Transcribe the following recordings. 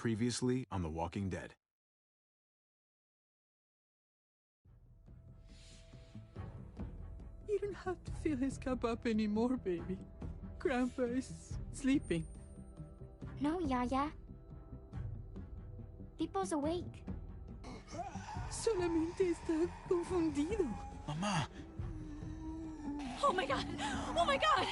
Previously on The Walking Dead. You don't have to fill his cup up anymore, baby. Grandpa is sleeping. No, Yaya. Pipo's awake. Solamente está confundido. Mamá! Oh my god! Oh my god!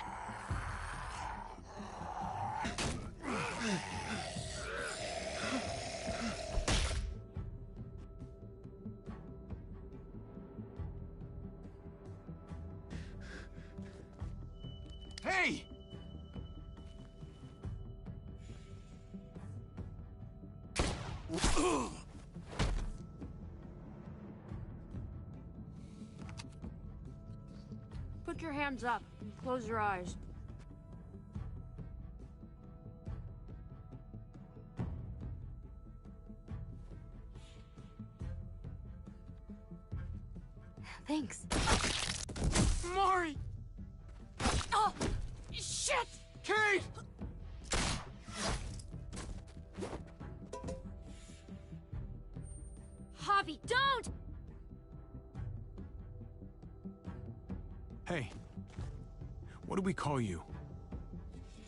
Hey! Put your hands up and close your eyes. Thanks. Mari! Oh! Shit! Kate! Javi, don't! Hey. What do we call you?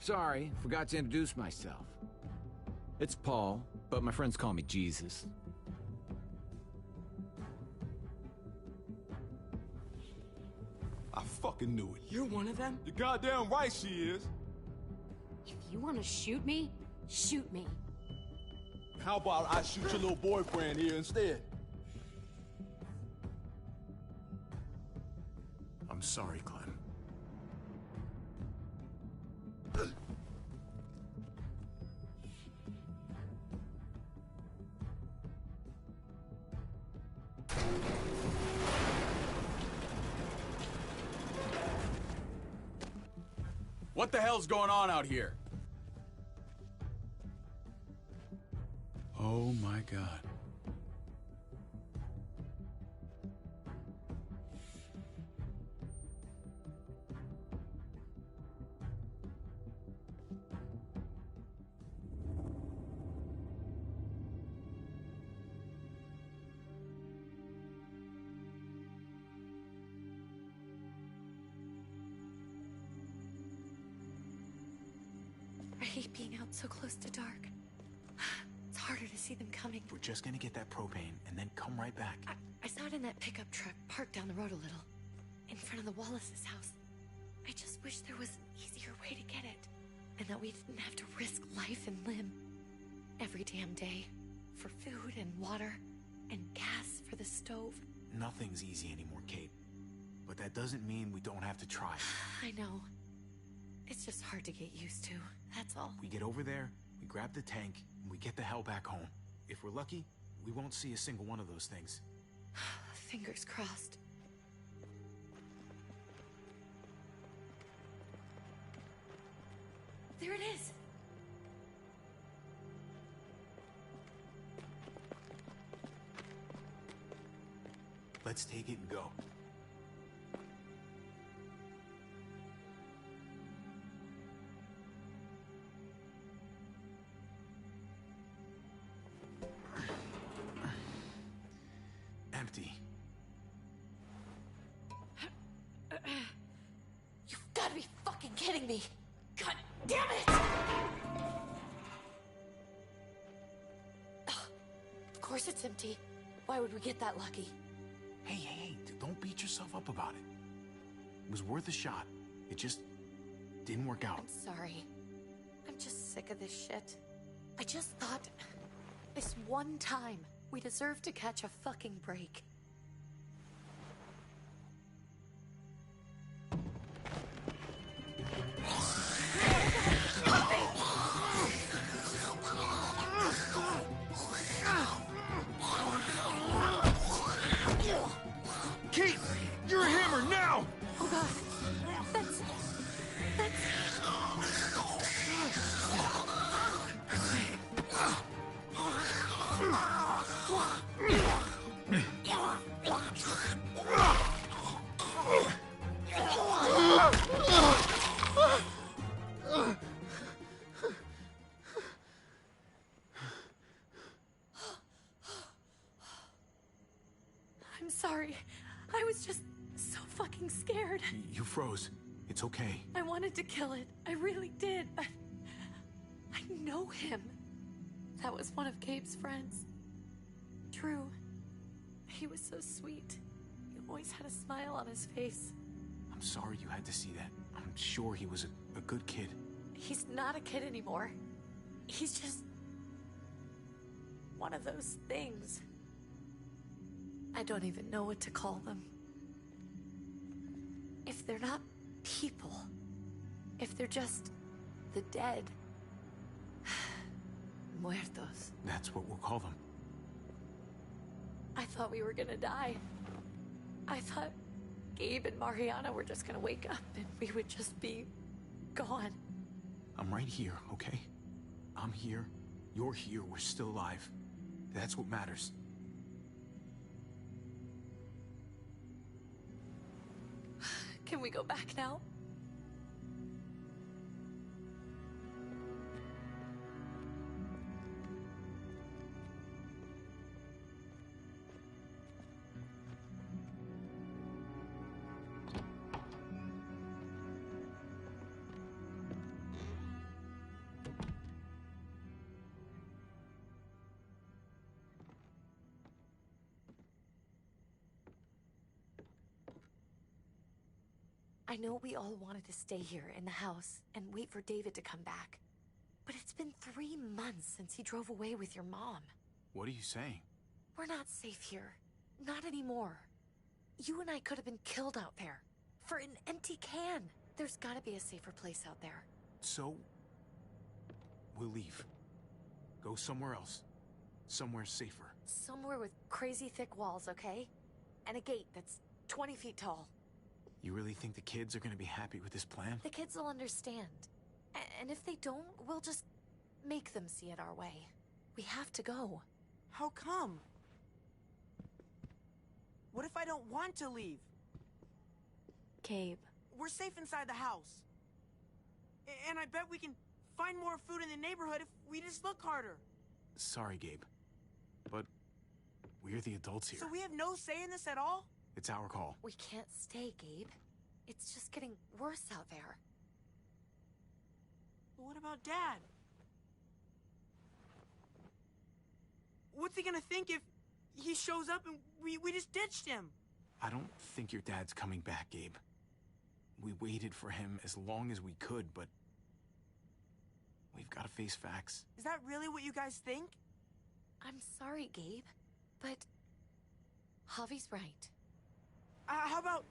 Sorry, forgot to introduce myself. It's Paul, but my friends call me Jesus. I fucking knew it. You're one of them? You're goddamn right she is. If you want to shoot me, shoot me. How about I shoot your little boyfriend here instead? I'm sorry, Clem. What the hell's going on out here? Oh my God. I hate being out so close to dark. It's harder to see them coming. We're just gonna get that propane and then come right back. I saw it in that pickup truck parked down the road a little, in front of the Wallace's house. I just wish there was an easier way to get it, and that we didn't have to risk life and limb every damn day for food and water and gas for the stove. Nothing's easy anymore, Kate. But that doesn't mean we don't have to try. I know. It's just hard to get used to, that's all. We get over there, we grab the tank, and we get the hell back home. If we're lucky, we won't see a single one of those things. Fingers crossed. There it is! Let's take it and go. Empty. You've gotta be fucking kidding me! God damn it! Of course it's empty. Why would we get that lucky? Hey, don't beat yourself up about it. It was worth a shot. It just didn't work out. I'm sorry. I'm just sick of this shit. I just thought, this one time, we deserve to catch a fucking break. Keith, you're a hammer now! Oh god, that's... You froze. It's okay. I wanted to kill it. I really did. I know him. That was one of Gabe's friends. Drew. He was so sweet. He always had a smile on his face. I'm sorry you had to see that. I'm sure he was a good kid. He's not a kid anymore. He's just one of those things. I don't even know what to call them. If they're not people, if they're just the dead, muertos. That's what we'll call them. I thought we were gonna die. I thought Gabe and Mariana were just gonna wake up and we would just be gone. I'm right here, okay? I'm here. You're here. We're still alive. That's what matters. Can we go back now? I know we all wanted to stay here in the house and wait for David to come back. But it's been 3 months since he drove away with your mom. What are you saying? We're not safe here. Not anymore. You and I could have been killed out there. For an empty can. There's gotta be a safer place out there. So, we'll leave. Go somewhere else. Somewhere safer. Somewhere with crazy thick walls, okay? And a gate that's 20 feet tall. You really think the kids are gonna be happy with this plan? The kids will understand. And if they don't, we'll just make them see it our way. We have to go. How come? What if I don't want to leave? Gabe. We're safe inside the house. And I bet we can find more food in the neighborhood if we just look harder. Sorry, Gabe. But we're the adults here. So we have no say in this at all? It's our call. We can't stay, Gabe. It's just getting worse out there. But what about Dad? What's he gonna think if he shows up and we just ditched him? I don't think your dad's coming back, Gabe. We waited for him as long as we could, but we've got to face facts. Is that really what you guys think? I'm sorry, Gabe, but Javi's right. How about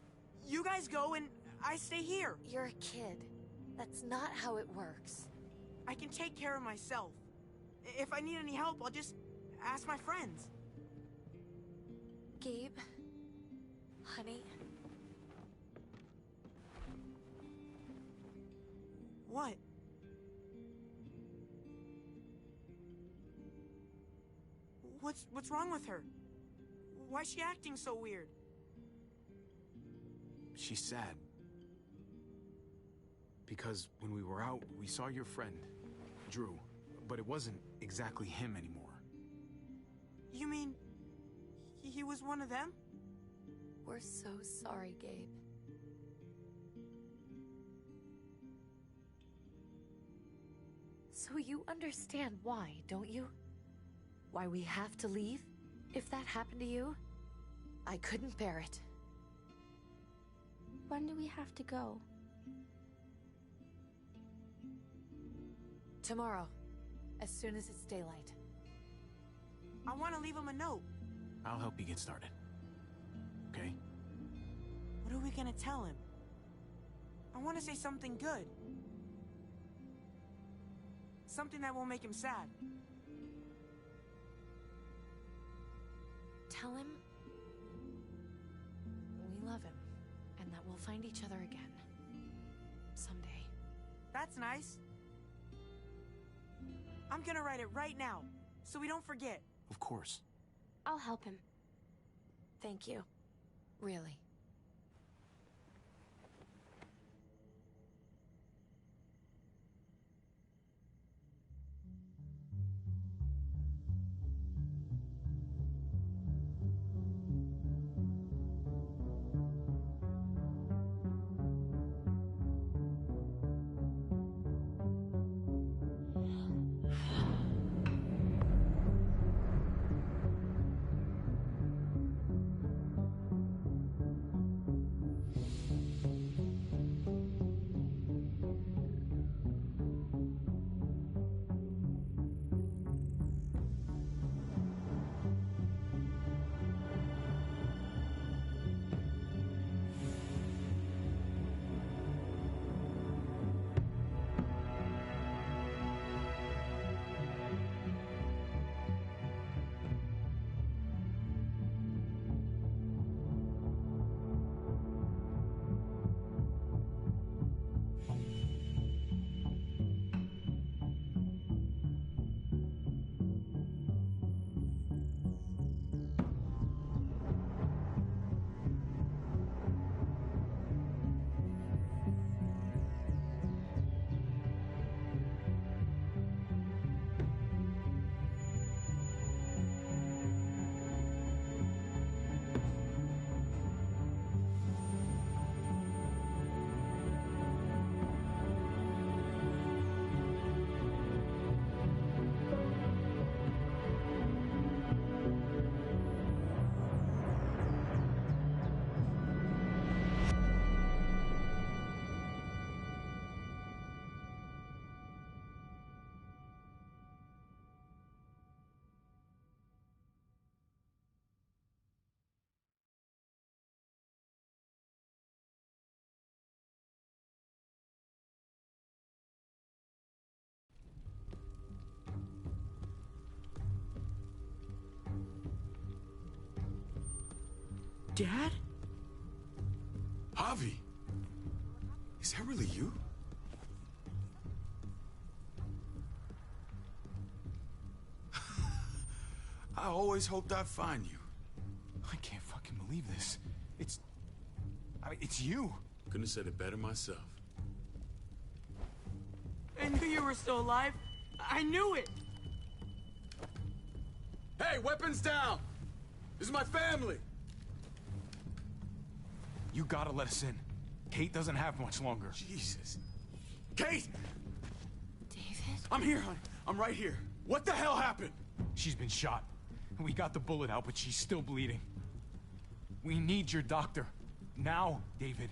you guys go and I stay here? You're a kid. That's not how it works. I can take care of myself. If I need any help, I'll just ask my friends. Gabe, honey. What? What's wrong with her? Why's she acting so weird? She's sad. Because when we were out, we saw your friend, Drew, but it wasn't exactly him anymore. You mean he was one of them? We're so sorry, Gabe. So you understand why, don't you? Why we have to leave? If that happened to you, I couldn't bear it. When do we have to go? Tomorrow, as soon as it's daylight. I want to leave him a note. I'll help you get started. Okay? What are we gonna tell him? I want to say something good. Something that won't make him sad. Tell him we love him and that we'll find each other again. Someday. That's nice. I'm gonna write it right now, so we don't forget. Of course. I'll help him. Thank you. Really. Dad? Javi! Is that really you? I always hoped I'd find you. I can't fucking believe this. It's you. Couldn't have said it better myself. I knew you were still alive. I knew it. Hey, weapons down! This is my family! You gotta let us in. Kate doesn't have much longer. Jesus. Kate! David? I'm here, honey. I'm right here. What the hell happened? She's been shot. We got the bullet out, but she's still bleeding. We need your doctor. Now, David.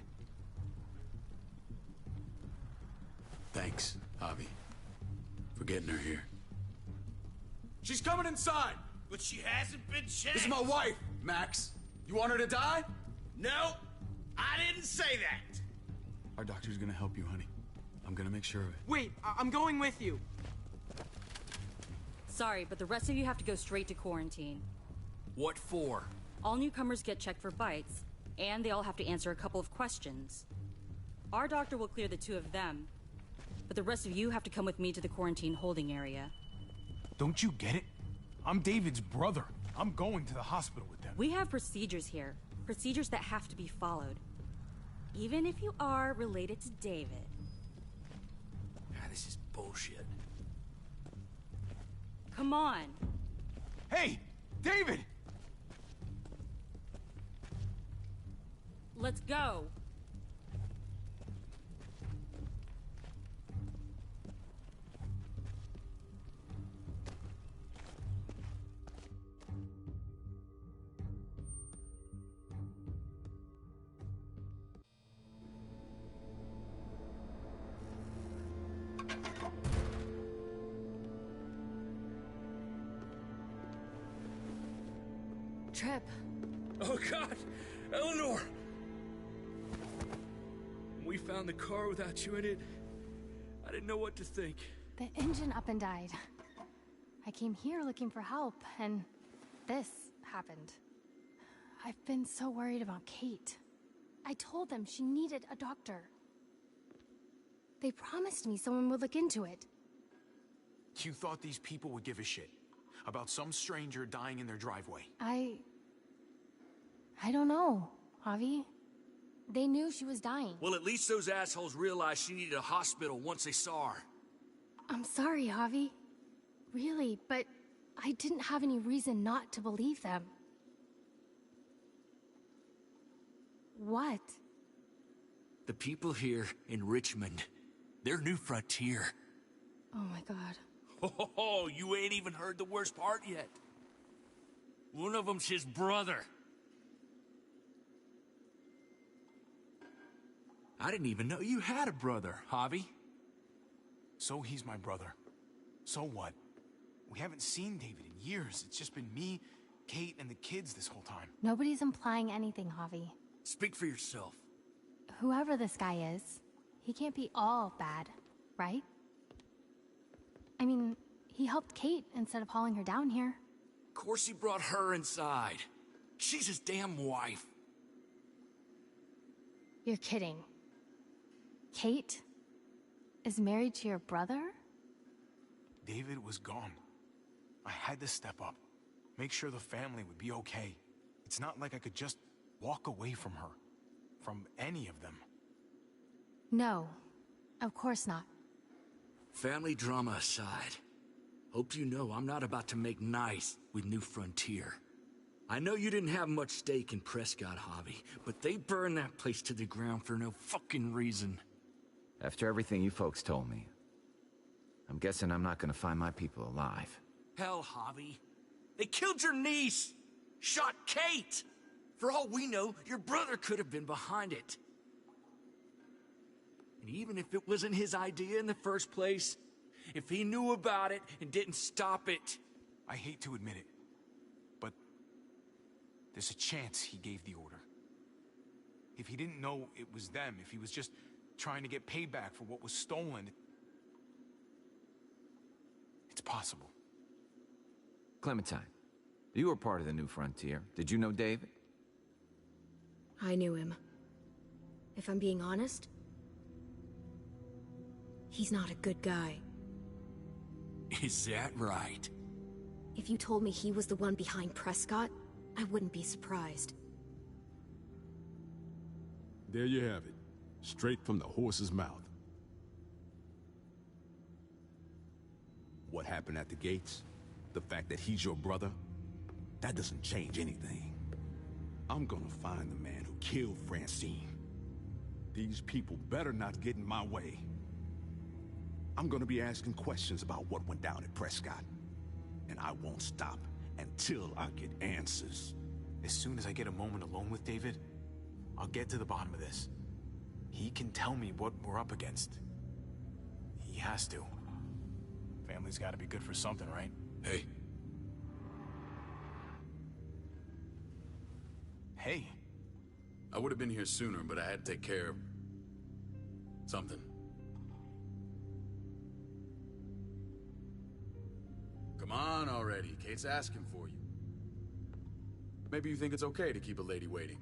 Thanks, Javi, for getting her here. She's coming inside! But she hasn't been checked. This is my wife, Max. You want her to die? No, I didn't say that. Our doctor's gonna help you, honey. I'm gonna make sure of it. Wait, I'm going with you. Sorry, but the rest of you have to go straight to quarantine. What for? All newcomers get checked for bites, and they all have to answer a couple of questions. Our doctor will clear the two of them, but the rest of you have to come with me to the quarantine holding area. Don't you get it? I'm David's brother. I'm going to the hospital with them. We have procedures here. Procedures that have to be followed. Even if you are related to David. This is bullshit. Come on. Hey! David! Let's go. Trip. Oh, God! Eleanor! When we found the car without you in it, I didn't know what to think. The engine up and died. I came here looking for help, and this happened. I've been so worried about Kate. I told them she needed a doctor. They promised me someone would look into it. You thought these people would give a shit about some stranger dying in their driveway? I don't know, Javi. They knew she was dying. Well, at least those assholes realized she needed a hospital once they saw her. I'm sorry, Javi. Really, but I didn't have any reason not to believe them. What? The people here in Richmond, they're New Frontier. Oh my God. Oh, you ain't even heard the worst part yet. One of them's his brother. I didn't even know you had a brother, Javi. So he's my brother. So what? We haven't seen David in years. It's just been me, Kate, and the kids this whole time. Nobody's implying anything, Javi. Speak for yourself. Whoever this guy is, he can't be all bad, right? I mean, he helped Kate instead of hauling her down here. Of course he brought her inside. She's his damn wife. You're kidding. Kate is married to your brother? David was gone. I had to step up, make sure the family would be okay. It's not like I could just walk away from her, from any of them. No, of course not. Family drama aside, hope you know I'm not about to make nice with New Frontier. I know you didn't have much stake in Prescott, Javi, but they burned that place to the ground for no fucking reason. After everything you folks told me, I'm guessing I'm not gonna find my people alive. Hell, Javi. They killed your niece! Shot Kate! For all we know, your brother could have been behind it. And even if it wasn't his idea in the first place, if he knew about it and didn't stop it... I hate to admit it, but there's a chance he gave the order. If he didn't know it was them, if he was just trying to get payback for what was stolen, it's possible. Clementine, you were part of the New Frontier. Did you know David? I knew him. If I'm being honest, he's not a good guy. Is that right? If you told me he was the one behind Prescott, I wouldn't be surprised. There you have it. Straight from the horse's mouth. What happened at the gates? The fact that he's your brother? That doesn't change anything. I'm gonna find the man who killed Francine. These people better not get in my way. I'm gonna be asking questions about what went down at Prescott. And I won't stop until I get answers. As soon as I get a moment alone with David, I'll get to the bottom of this. He can tell me what we're up against. He has to. Family's gotta be good for something, right? Hey. Hey. I would have been here sooner, but I had to take care of something. Come on already. Kate's asking for you. Maybe you think it's okay to keep a lady waiting.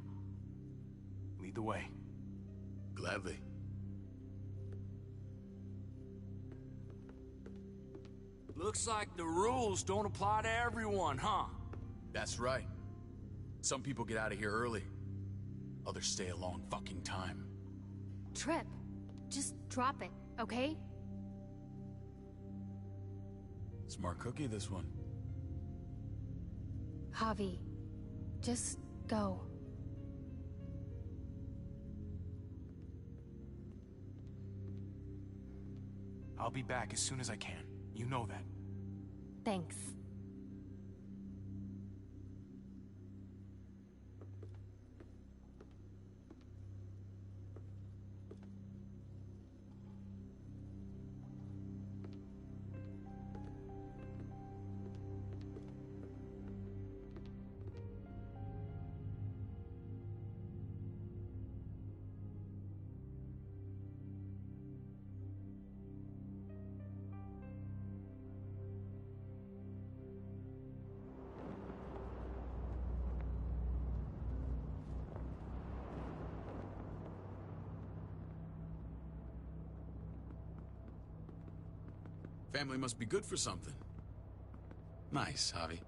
Lead the way. Gladly. Looks like the rules don't apply to everyone, huh? That's right. Some people get out of here early. Others stay a long fucking time. Trip, just drop it, okay? Smart cookie, this one. Javi, just go. I'll be back as soon as I can. You know that. Thanks. Family must be good for something. Nice, Javi.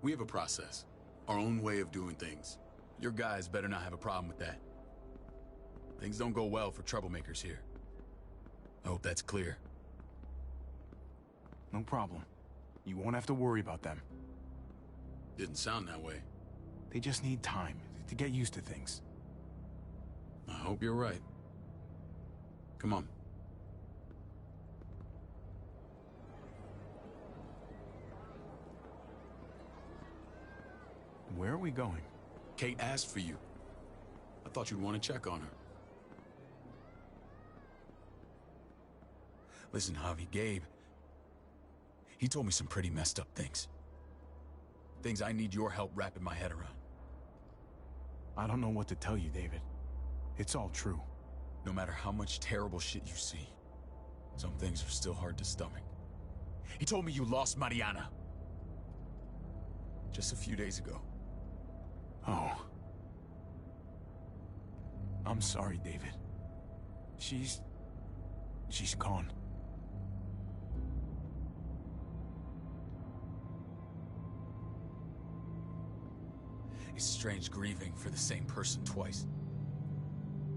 We have a process. Our own way of doing things. Your guys better not have a problem with that. Things don't go well for troublemakers here. I hope that's clear. No problem. You won't have to worry about them. Didn't sound that way. They just need time to get used to things. I hope you're right. Come on. Where are we going? Kate asked for you. I thought you'd want to check on her. Listen, Javi, Gabe... he told me some pretty messed up things. Things I need your help wrapping my head around. I don't know what to tell you, David. It's all true. No matter how much terrible shit you see, some things are still hard to stomach. He told me you lost Mariana. Just a few days ago. Oh. I'm sorry, David. She's gone. It's strange grieving for the same person twice.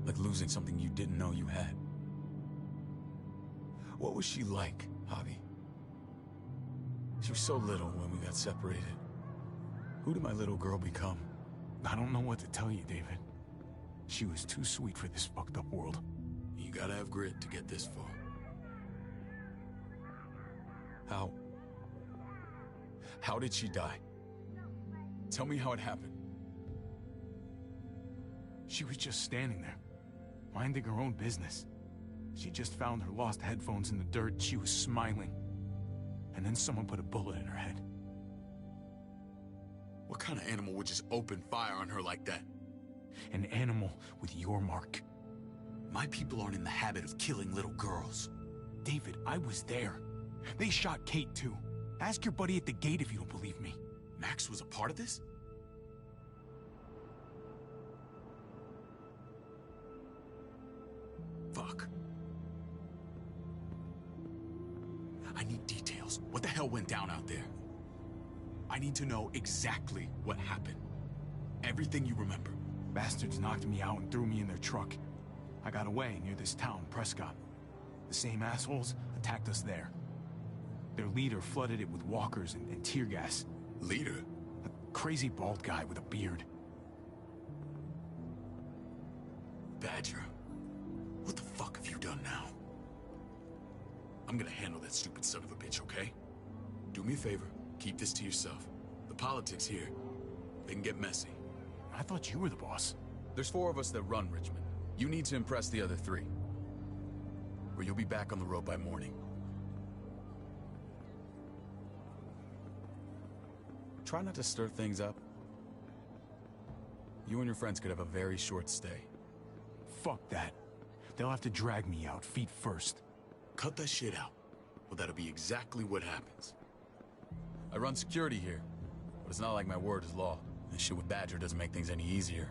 Like losing something you didn't know you had. What was she like, Javi? She was so little when we got separated. Who did my little girl become? I don't know what to tell you, David. She was too sweet for this fucked up world. You gotta have grit to get this far. How did she die? Tell me how it happened. She was just standing there, minding her own business. She just found her lost headphones in the dirt. She was smiling. And then someone put a bullet in her head. What kind of animal would just open fire on her like that? An animal with your mark. My people aren't in the habit of killing little girls. David, I was there. They shot Kate too. Ask your buddy at the gate if you don't believe me. Max was a part of this? I need details. What the hell went down out there? I need to know exactly what happened. Everything you remember. Bastards knocked me out and threw me in their truck. I got away near this town, Prescott. The same assholes attacked us there. Their leader flooded it with walkers and tear gas. Leader? A crazy bald guy with a beard. Badger, what the fuck have you done now? I'm gonna handle that stupid son of a bitch, okay? Do me a favor, keep this to yourself. The politics here, they can get messy. I thought you were the boss. There's 4 of us that run Richmond. You need to impress the other 3. Or you'll be back on the road by morning. Try not to stir things up. You and your friends could have a very short stay. Fuck that. They'll have to drag me out, feet first. Cut that shit out. Well, that'll be exactly what happens. I run security here, but it's not like my word is law. This shit with Badger doesn't make things any easier.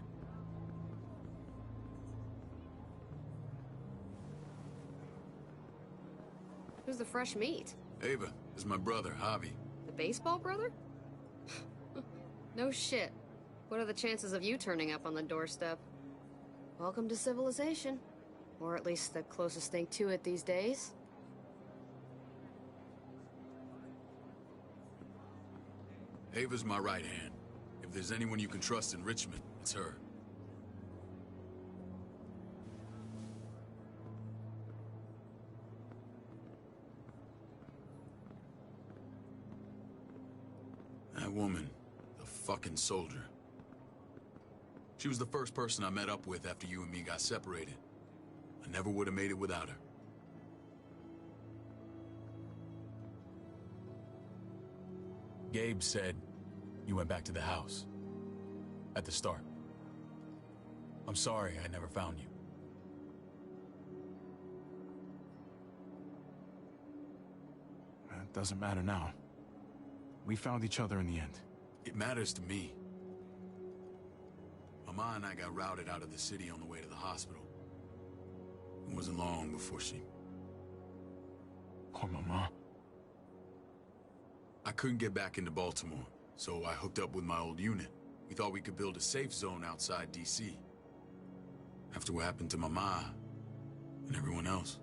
Who's the fresh meat? Ava is my brother, Javi. The baseball brother? No shit. What are the chances of you turning up on the doorstep? Welcome to civilization. Or at least the closest thing to it these days. Ava's my right hand. If there's anyone you can trust in Richmond, it's her. That woman, the fucking soldier. She was the first person I met up with after you and me got separated. I never would have made it without her. Gabe said you went back to the house. At the start. I'm sorry I never found you. It doesn't matter now. We found each other in the end. It matters to me. Mama and I got routed out of the city on the way to the hospital. It wasn't long before she... Poor Mama. I couldn't get back into Baltimore, so I hooked up with my old unit. We thought we could build a safe zone outside D.C. After what happened to Mama and everyone else,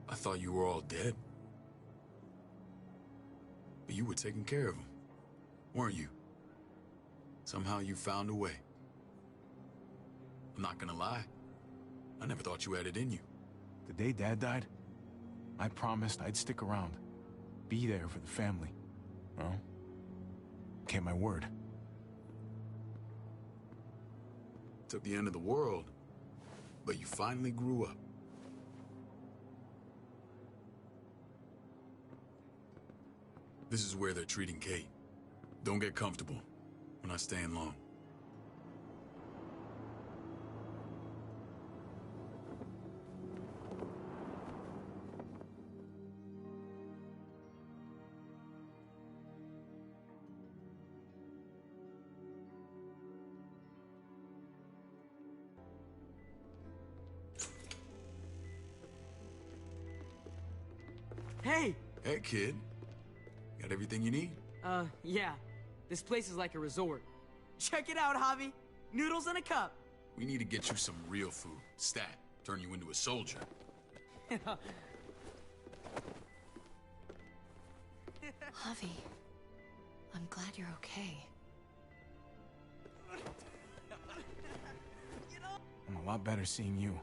I thought you were all dead. But you were taking care of them, weren't you? Somehow you found a way. I'm not gonna lie. I never thought you had it in you. The day Dad died, I promised I'd stick around. Be there for the family. Well, kept my word. Took the end of the world, but you finally grew up. This is where they're treating Kate. Don't get comfortable. We're not staying long. Hey! Hey, kid. Got everything you need? Yeah. This place is like a resort. Check it out, Javi. Noodles in a cup. We need to get you some real food. Stat. Turn you into a soldier. Javi, I'm glad you're okay. I'm a lot better seeing you.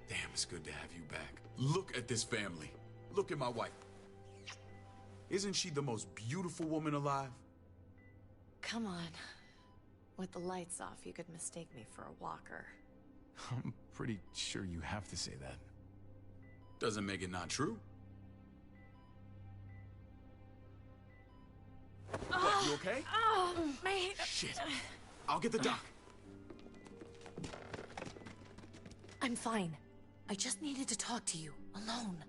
Damn, it's good to have you back. Look at this family. Look at my wife. Isn't she the most beautiful woman alive? Come on. With the lights off, you could mistake me for a walker. I'm pretty sure you have to say that. Doesn't make it not true. What, you okay? Oh, my... Shit. I'll get the doc. I'm fine. I just needed to talk to you, alone.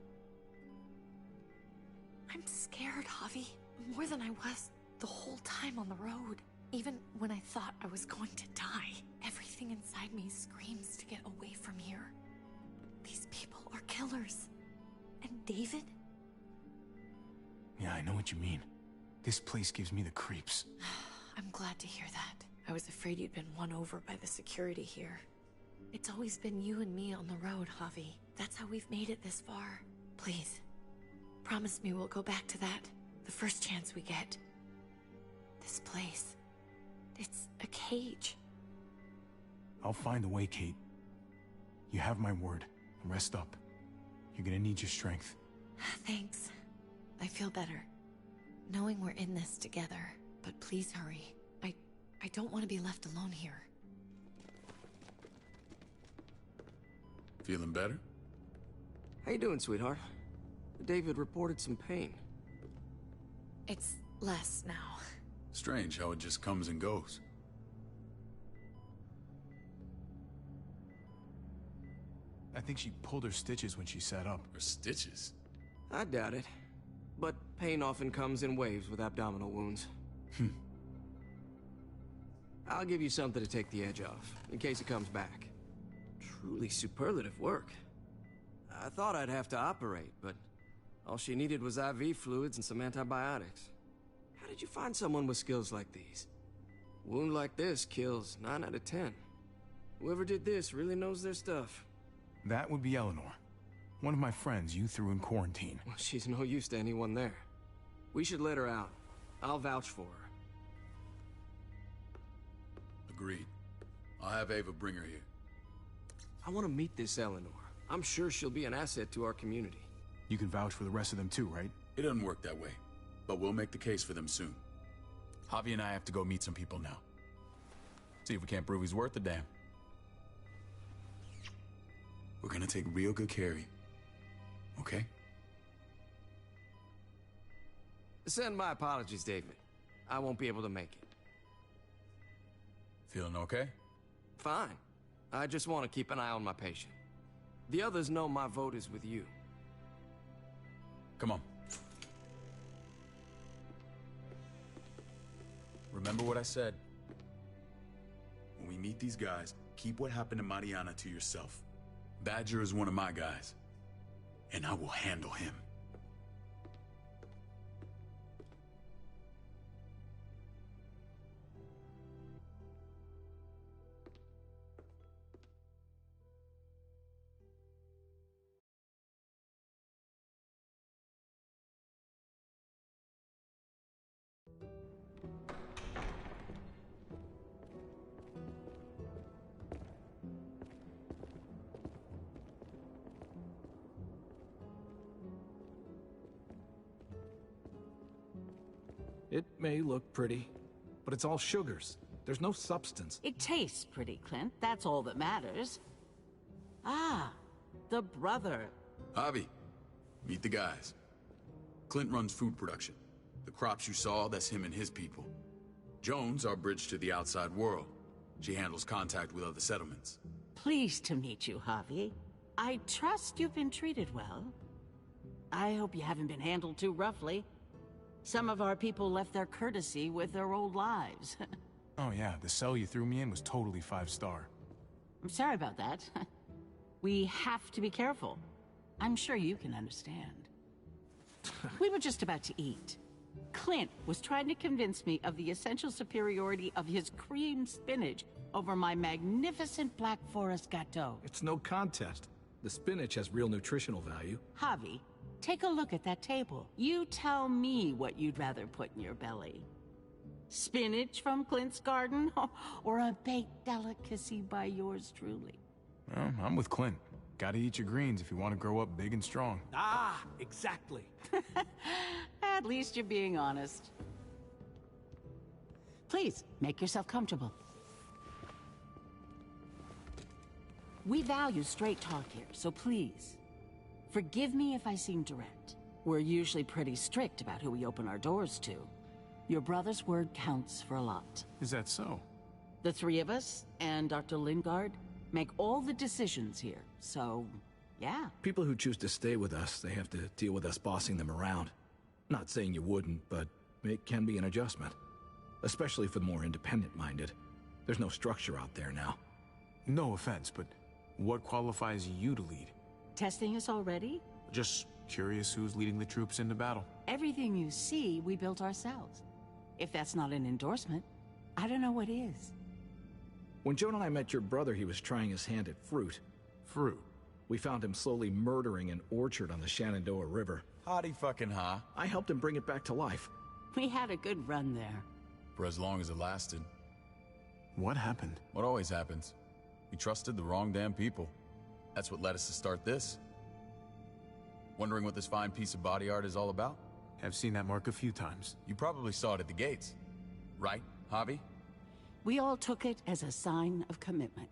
I'm scared, Javi. More than I was the whole time on the road. Even when I thought I was going to die, everything inside me screams to get away from here. These people are killers. And David? Yeah, I know what you mean. This place gives me the creeps. I'm glad to hear that. I was afraid you'd been won over by the security here. It's always been you and me on the road, Javi. That's how we've made it this far. Please, promise me we'll go back to that the first chance we get. This place, it's a cage. I'll find a way, Kate. You have my word. Rest up. You're gonna need your strength. Thanks. I feel better. Knowing we're in this together. But please hurry. I don't want to be left alone here. Feeling better? How you doing, sweetheart? David reported some pain. It's less now. Strange how it just comes and goes. I think she pulled her stitches when she sat up. Her stitches? I doubt it. But pain often comes in waves with abdominal wounds. I'll give you something to take the edge off, in case it comes back. Truly superlative work. I thought I'd have to operate, but all she needed was IV fluids and some antibiotics. How did you find someone with skills like these? A wound like this kills 9 out of 10. Whoever did this really knows their stuff. That would be Eleanor. One of my friends you threw in quarantine. Well, she's no use to anyone there. We should let her out. I'll vouch for her. Agreed. I'll have Ava bring her here. I want to meet this Eleanor. I'm sure she'll be an asset to our community. You can vouch for the rest of them too, right? It doesn't work that way, but we'll make the case for them soon. Javi and I have to go meet some people now. See if we can't prove he's worth the damn. We're gonna take real good care of you. Okay? Send my apologies, David. I won't be able to make it. Feeling okay? Fine. I just want to keep an eye on my patient. The others know my vote is with you. Come on. Remember what I said. When we meet these guys, keep what happened to Mariana to yourself. Badger is one of my guys, and I will handle him. It may look pretty, but it's all sugars. There's no substance. It tastes pretty, Clint. That's all that matters. Ah, the brother. Javi, meet the guys. Clint runs food production. The crops you saw, that's him and his people. Jones, our bridge to the outside world. She handles contact with other settlements. Pleased to meet you, Javi. I trust you've been treated well. I hope you haven't been handled too roughly. Some of our people left their courtesy with their old lives. Oh yeah, the cell you threw me in was totally 5-star. I'm sorry about that. We have to be careful. I'm sure you can understand. We were just about to eat. Clint was trying to convince me of the essential superiority of his cream spinach over my magnificent Black Forest gâteau. It's no contest. The spinach has real nutritional value. Javi, take a look at that table. You tell me what you'd rather put in your belly. Spinach from Clint's garden, or a baked delicacy by yours truly? Well, I'm with Clint. Gotta eat your greens if you want to grow up big and strong. Ah, exactly. At least you're being honest. Please, make yourself comfortable. We value straight talk here, so please, forgive me if I seem direct. We're usually pretty strict about who we open our doors to. Your brother's word counts for a lot. Is that so? The three of us, and Dr. Lingard, make all the decisions here, so, yeah. People who choose to stay with us, they have to deal with us bossing them around. Not saying you wouldn't, but it can be an adjustment. Especially for the more independent-minded. There's no structure out there now. No offense, but what qualifies you to lead? Testing us already? Just curious who's leading the troops into battle. Everything you see, we built ourselves. If that's not an endorsement, I don't know what is. When Joan and I met your brother, he was trying his hand at fruit. Fruit? We found him slowly murdering an orchard on the Shenandoah River. Howdy fucking ha. I helped him bring it back to life. We had a good run there. For as long as it lasted. What happened? What always happens. We trusted the wrong damn people. That's what led us to start this. Wondering what this fine piece of body art is all about? I've seen that mark a few times. You probably saw it at the gates. Right, Javi? We all took it as a sign of commitment.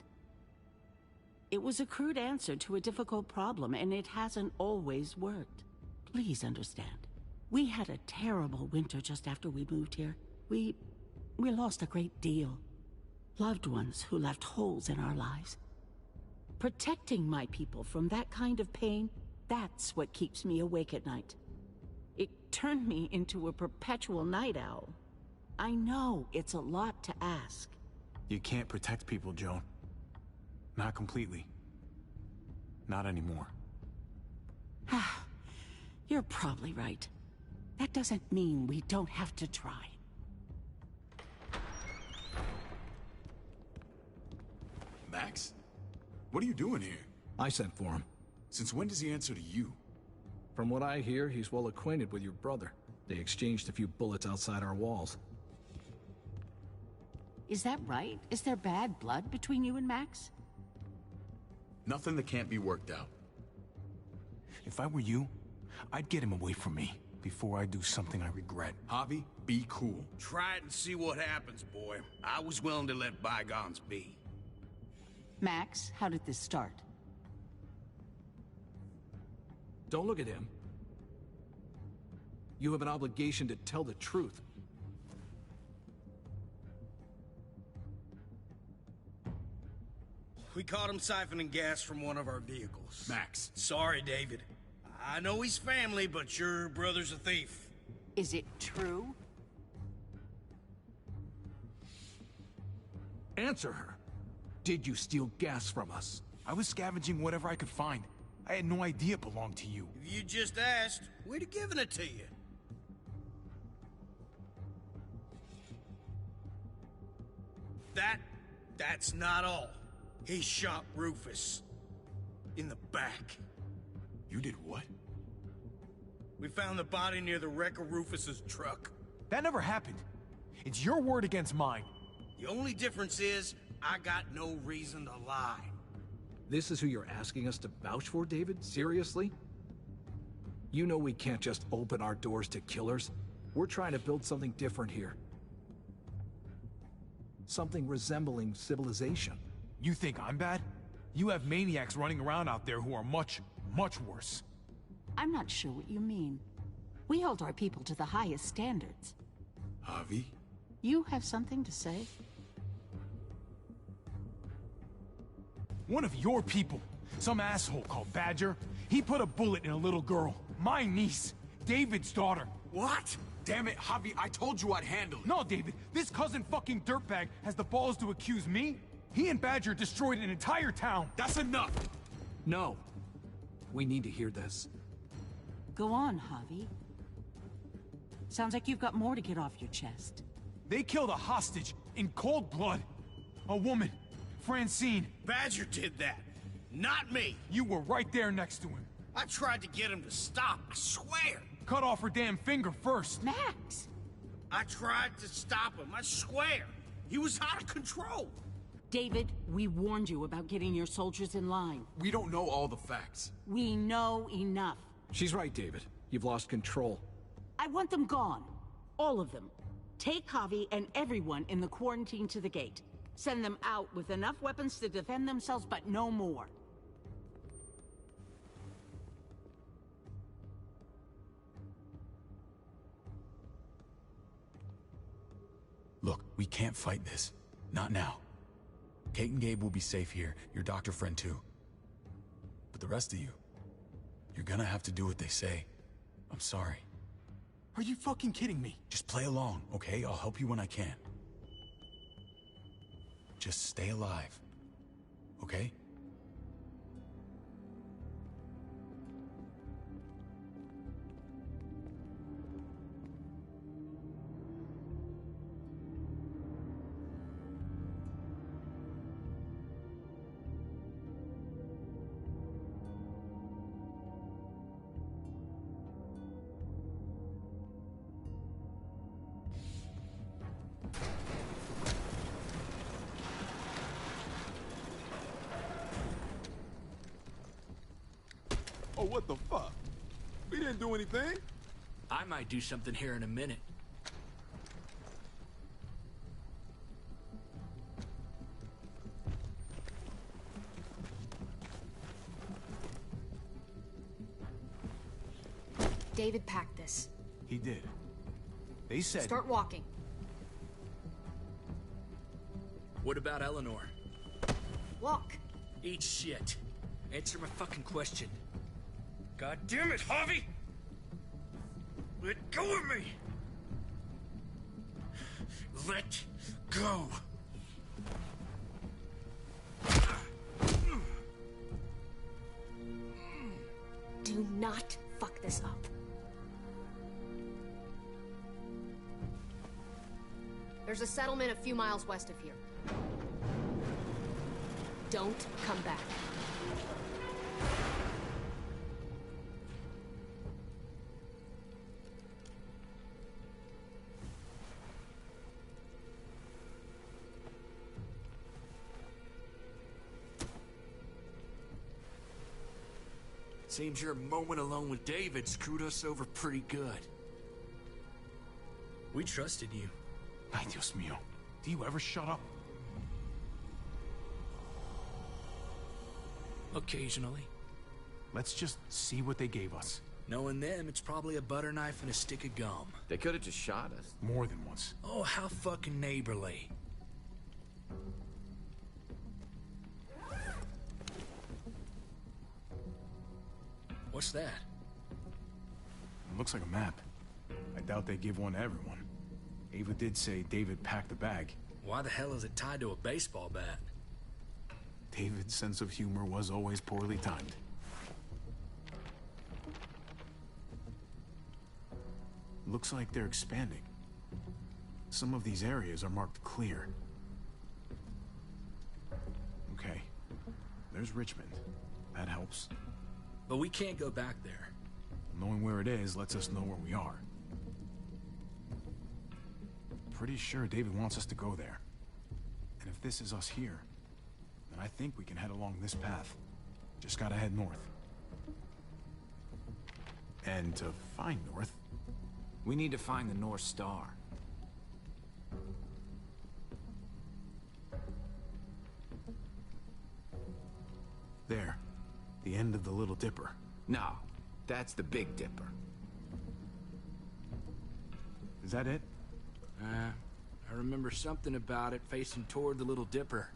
It was a crude answer to a difficult problem, and it hasn't always worked. Please understand. We had a terrible winter just after we moved here. We lost a great deal. Loved ones who left holes in our lives. Protecting my people from that kind of pain, that's what keeps me awake at night. It turned me into a perpetual night owl. I know it's a lot to ask. You can't protect people, Joan. Not completely. Not anymore. You're probably right. That doesn't mean we don't have to try. Max? What are you doing here? I sent for him. Since when does he answer to you? From what I hear, he's well acquainted with your brother. They exchanged a few bullets outside our walls. Is that right? Is there bad blood between you and Max? Nothing that can't be worked out. If I were you, I'd get him away from me before I do something I regret. Javi, be cool. Try it and see what happens, boy. I was willing to let bygones be. Max, how did this start? Don't look at him. You have an obligation to tell the truth. We caught him siphoning gas from one of our vehicles. Max. Sorry, David. I know he's family, but your brother's a thief. Is it true? Answer her. Did you steal gas from us? I was scavenging whatever I could find. I had no idea it belonged to you. If you just asked, we'd have given it to you. That's not all. He shot Rufus. In the back. You did what? We found the body near the wreck of Rufus's truck. That never happened. It's your word against mine. The only difference is, I got no reason to lie. This is who you're asking us to vouch for, David? Seriously? You know we can't just open our doors to killers. We're trying to build something different here. Something resembling civilization. You think I'm bad? You have maniacs running around out there who are much, much worse. I'm not sure what you mean. We hold our people to the highest standards. Javi? You have something to say? One of your people, some asshole called Badger, he put a bullet in a little girl. My niece, David's daughter. What? Damn it, Javi, I told you I'd handle it. No, David, this cousin fucking dirtbag has the balls to accuse me? He and Badger destroyed an entire town. That's enough! No. We need to hear this. Go on, Javi. Sounds like you've got more to get off your chest. They killed a hostage in cold blood. A woman, Francine. Badger did that, not me. You were right there next to him. I tried to get him to stop, I swear. Cut off her damn finger first. Max! I tried to stop him, I swear. He was out of control. David, we warned you about getting your soldiers in line. We don't know all the facts. We know enough. She's right, David. You've lost control. I want them gone. All of them. Take Javi and everyone in the quarantine to the gate. Send them out with enough weapons to defend themselves, but no more. Look, we can't fight this. Not now. Kate and Gabe will be safe here, your doctor friend too. But the rest of you, you're gonna have to do what they say. I'm sorry. Are you fucking kidding me? Just play along, okay? I'll help you when I can. Just stay alive, okay? Oh, what the fuck? We didn't do anything. I might do something here in a minute. David packed this. He did. They said... Start walking. What about Eleanor? Walk. Eat shit. Answer my fucking question. God damn it, Harvey! Let go of me! Let go! Do not fuck this up. There's a settlement a few miles west of here. Don't come back. Seems your moment alone with David screwed us over pretty good. We trusted you. Ay, Dios mío. Do you ever shut up? Occasionally. Let's just see what they gave us. Knowing them, it's probably a butter knife and a stick of gum. They could have just shot us. More than once. Oh, how fucking neighborly. What's that? It looks like a map. I doubt they give one to everyone. Ava did say David packed the bag. Why the hell is it tied to a baseball bat? David's sense of humor was always poorly timed. Looks like they're expanding. Some of these areas are marked clear. Okay. There's Richmond. That helps. But we can't go back there. Knowing where it is lets us know where we are. Pretty sure David wants us to go there. And if this is us here, then I think we can head along this path. Just gotta head north. And to find north, we need to find the North Star. There. The end of the Little Dipper. No, that's the Big Dipper. Is that it? I remember something about it facing toward the Little Dipper.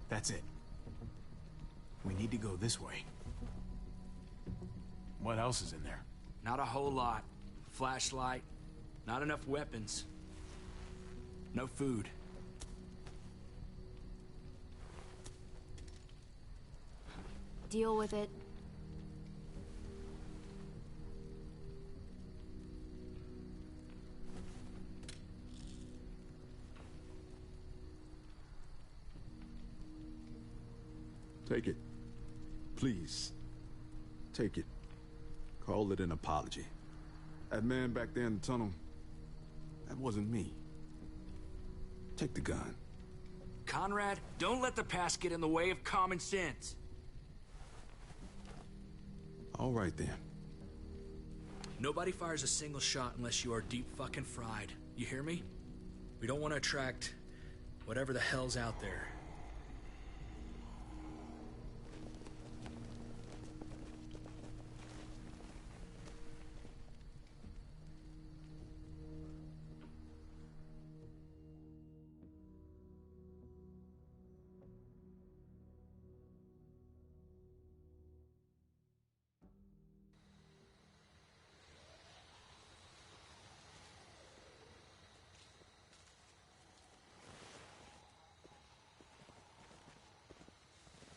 That's it. We need to go this way. What else is in there? Not a whole lot. Flashlight, not enough weapons. No food. Deal with it. Take it. Please. Take it. Call it an apology. That man back there in the tunnel, that wasn't me. Take the gun. Conrad, don't let the past get in the way of common sense. All right, then. Nobody fires a single shot unless you are deep fucking fried. You hear me? We don't want to attract whatever the hell's out there.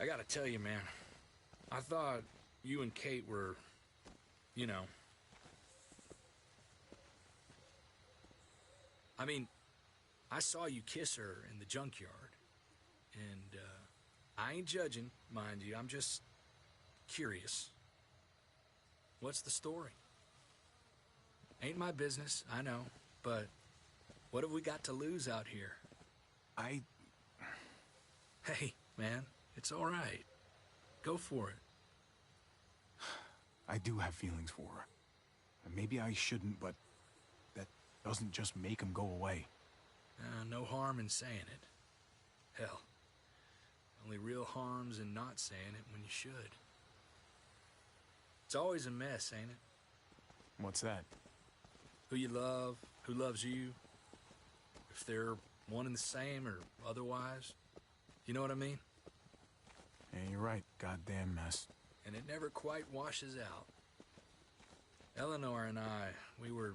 I gotta tell you, man, I thought you and Kate were, you know. I mean, I saw you kiss her in the junkyard, and I ain't judging, mind you, I'm just curious. What's the story? Ain't my business, I know, but what have we got to lose out here? Hey, man. It's all right. Go for it. I do have feelings for her. And maybe I shouldn't, but that doesn't just make them go away. No harm in saying it. Hell, only real harm's in not saying it when you should. It's always a mess, ain't it? What's that? Who you love, who loves you, if they're one and the same or otherwise. You know what I mean? Yeah, you're right. Goddamn mess. And it never quite washes out. Eleanor and I, we were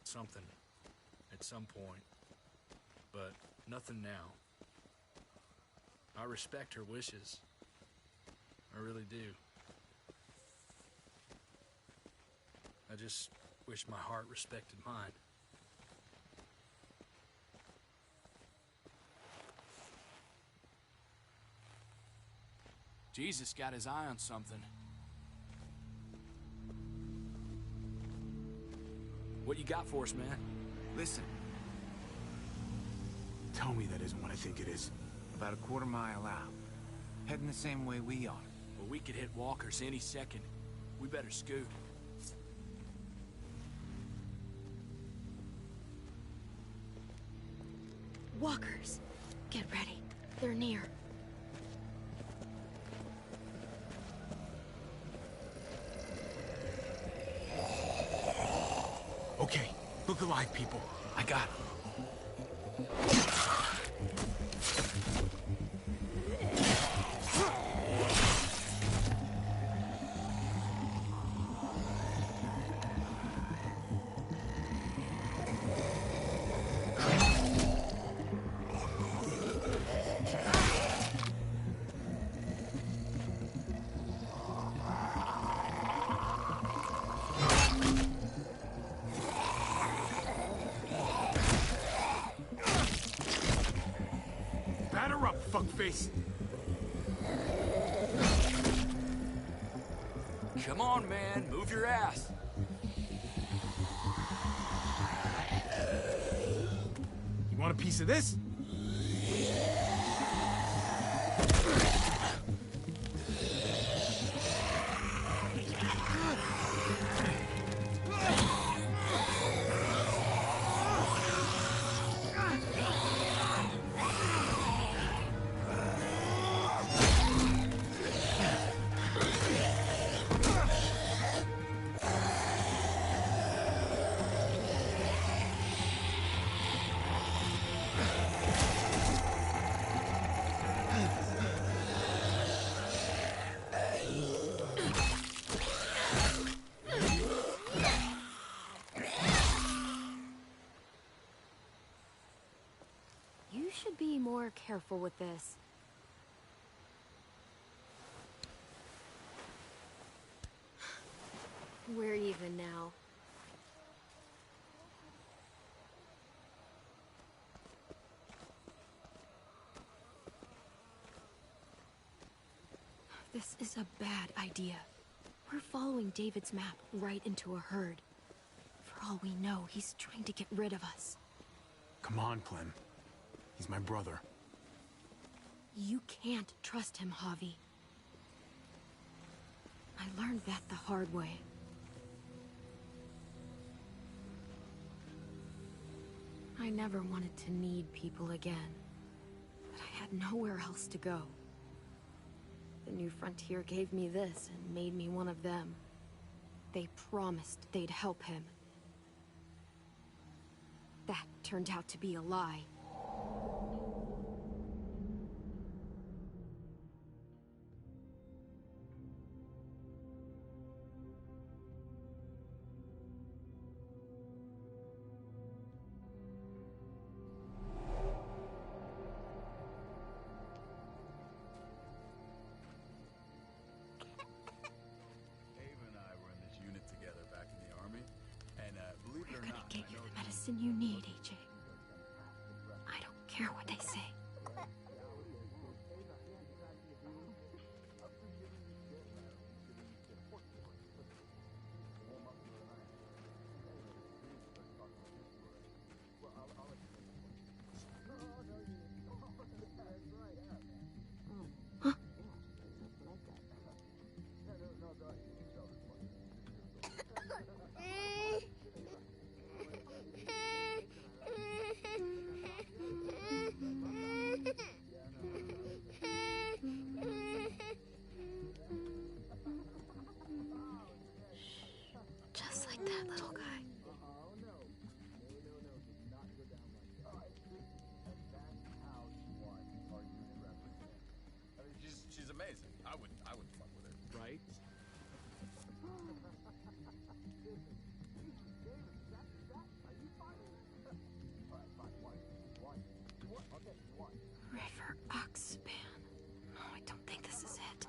something at some point, but nothing now. I respect her wishes. I really do. I just wish my heart respected mine. Jesus got his eye on something. What you got for us, man? Listen. Tell me that isn't what I think it is. About a quarter-mile out. Heading the same way we are. Well, we could hit walkers any second. We better scoot. Walkers. Get ready. They're near. Okay, look alive, people. I got it. Fuckface. Come on, man. Move your ass. You want a piece of this? You should be more careful with this. We're even now. This is a bad idea. We're following David's map right into a herd. For all we know, he's trying to get rid of us. Come on, Clem. He's my brother. You can't trust him, Javi. I learned that the hard way. I never wanted to need people again, but I had nowhere else to go. The New Frontier gave me this and made me one of them. They promised they'd help him. That turned out to be a lie. Get you the medicine you need, AJ. I don't care what they say. River Oxpan. No, I don't think this is it.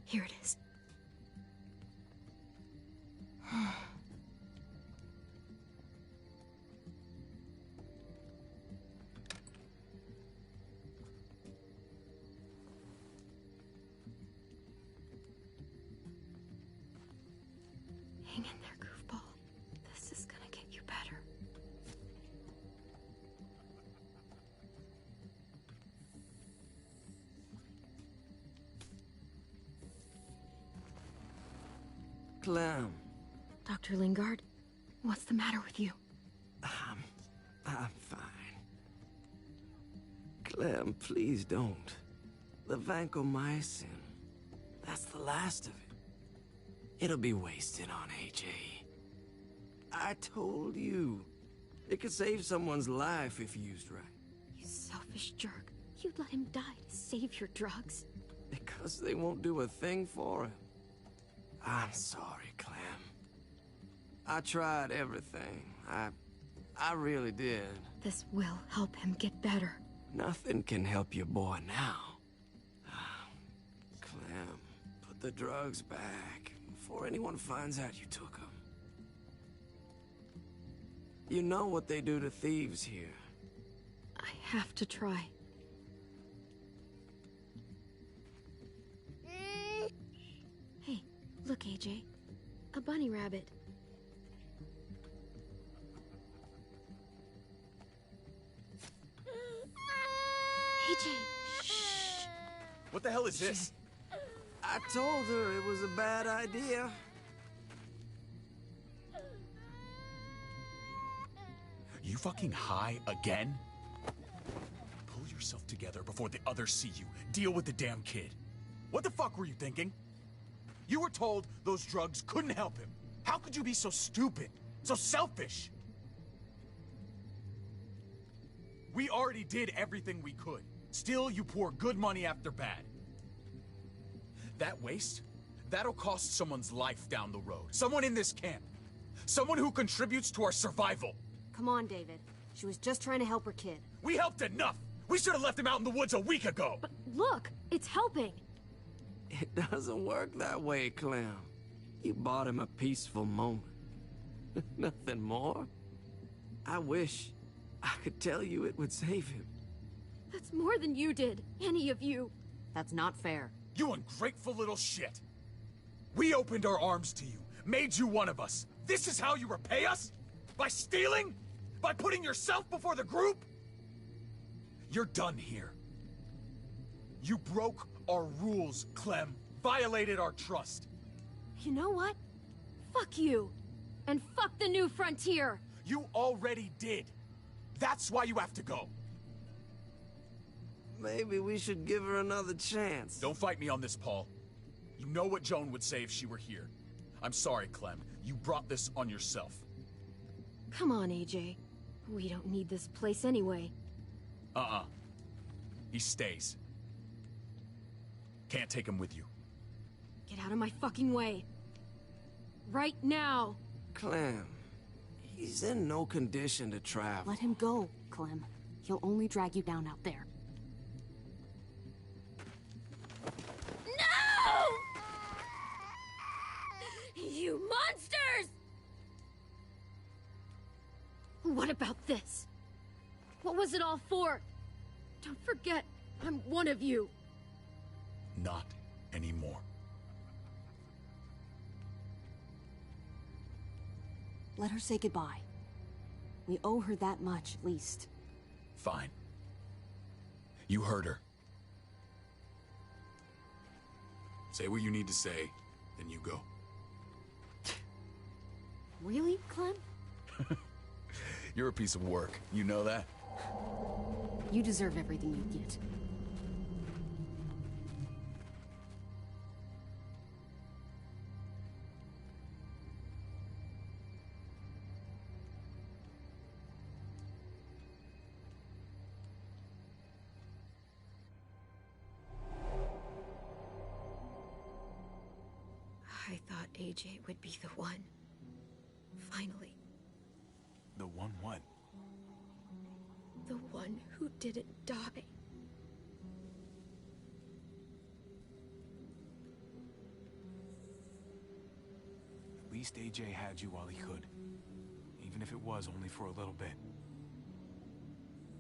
Here it is. Hang in there, goofball. This is gonna get you better. Clem. Dr. Lingard, what's the matter with you? I'm fine. Clem, please don't. The vancomycin. That's the last of it. It'll be wasted on AJ. I told you. It could save someone's life if used right. You selfish jerk. You'd let him die to save your drugs. Because they won't do a thing for him. I'm sorry, Clem. I tried everything. I really did. This will help him get better. Nothing can help your boy now. Clem, put the drugs back before anyone finds out you took them. You know what they do to thieves here. I have to try. Hey, look, AJ. A bunny rabbit. AJ, shh. What the hell is this? I told her it was a bad idea. You fucking high again? Pull yourself together before the others see you. Deal with the damn kid. What the fuck were you thinking? You were told those drugs couldn't help him. How could you be so stupid? So selfish? We already did everything we could. Still, you pour good money after bad. That waste, that'll cost someone's life down the road. Someone in this camp. Someone who contributes to our survival. Come on, David. She was just trying to help her kid. We helped enough! We should have left him out in the woods a week ago! But look, it's helping. It doesn't work that way, Clem. You bought him a peaceful moment. Nothing more. I wish I could tell you it would save him. That's more than you did, any of you. That's not fair. You ungrateful little shit! We opened our arms to you, made you one of us. This is how you repay us? By stealing? By putting yourself before the group? You're done here. You broke our rules, Clem. Violated our trust. You know what? Fuck you. And fuck the New Frontier. You already did. That's why you have to go. Maybe we should give her another chance. Don't fight me on this, Paul. You know what Joan would say if she were here. I'm sorry, Clem. You brought this on yourself. Come on, AJ. We don't need this place anyway. He stays. Can't take him with you. Get out of my fucking way. Right now. Clem, he's in no condition to travel. Let him go, Clem. He'll only drag you down out there. No! You monsters! What about this? What was it all for? Don't forget, I'm one of you. Not anymore. Let her say goodbye. We owe her that much, at least. Fine. You heard her. Say what you need to say, then you go. Really, Clem? You're a piece of work. You know that? You deserve everything you get. I thought AJ would be the one. Finally. The one what? The one who didn't die. At least AJ had you while he could. Even if it was only for a little bit.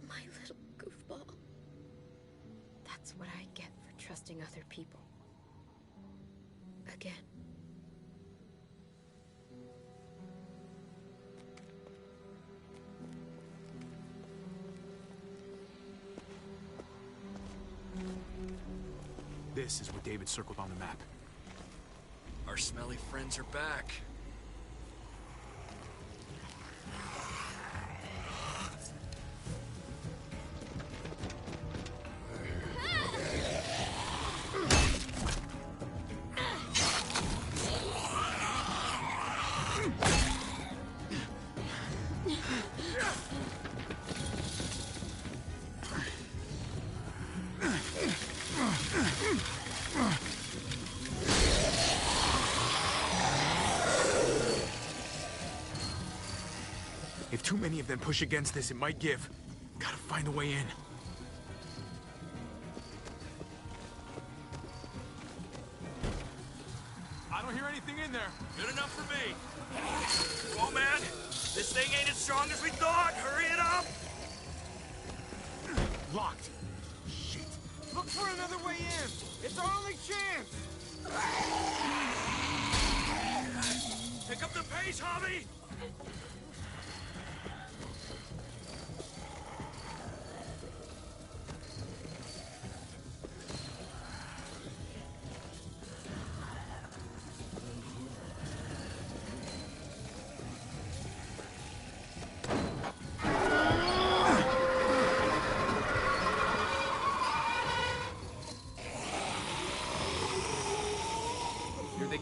My little goofball. That's what I get for trusting other people. Again. This is what David circled on the map. Our smelly friends are back. If too many of them push against this, it might give. Gotta find a way in. I don't hear anything in there. Good enough for me. Whoa, man. This thing ain't as strong as we thought. Hurry it up. Locked. Shit. Look for another way in. It's our only chance. Pick up the pace, Javi.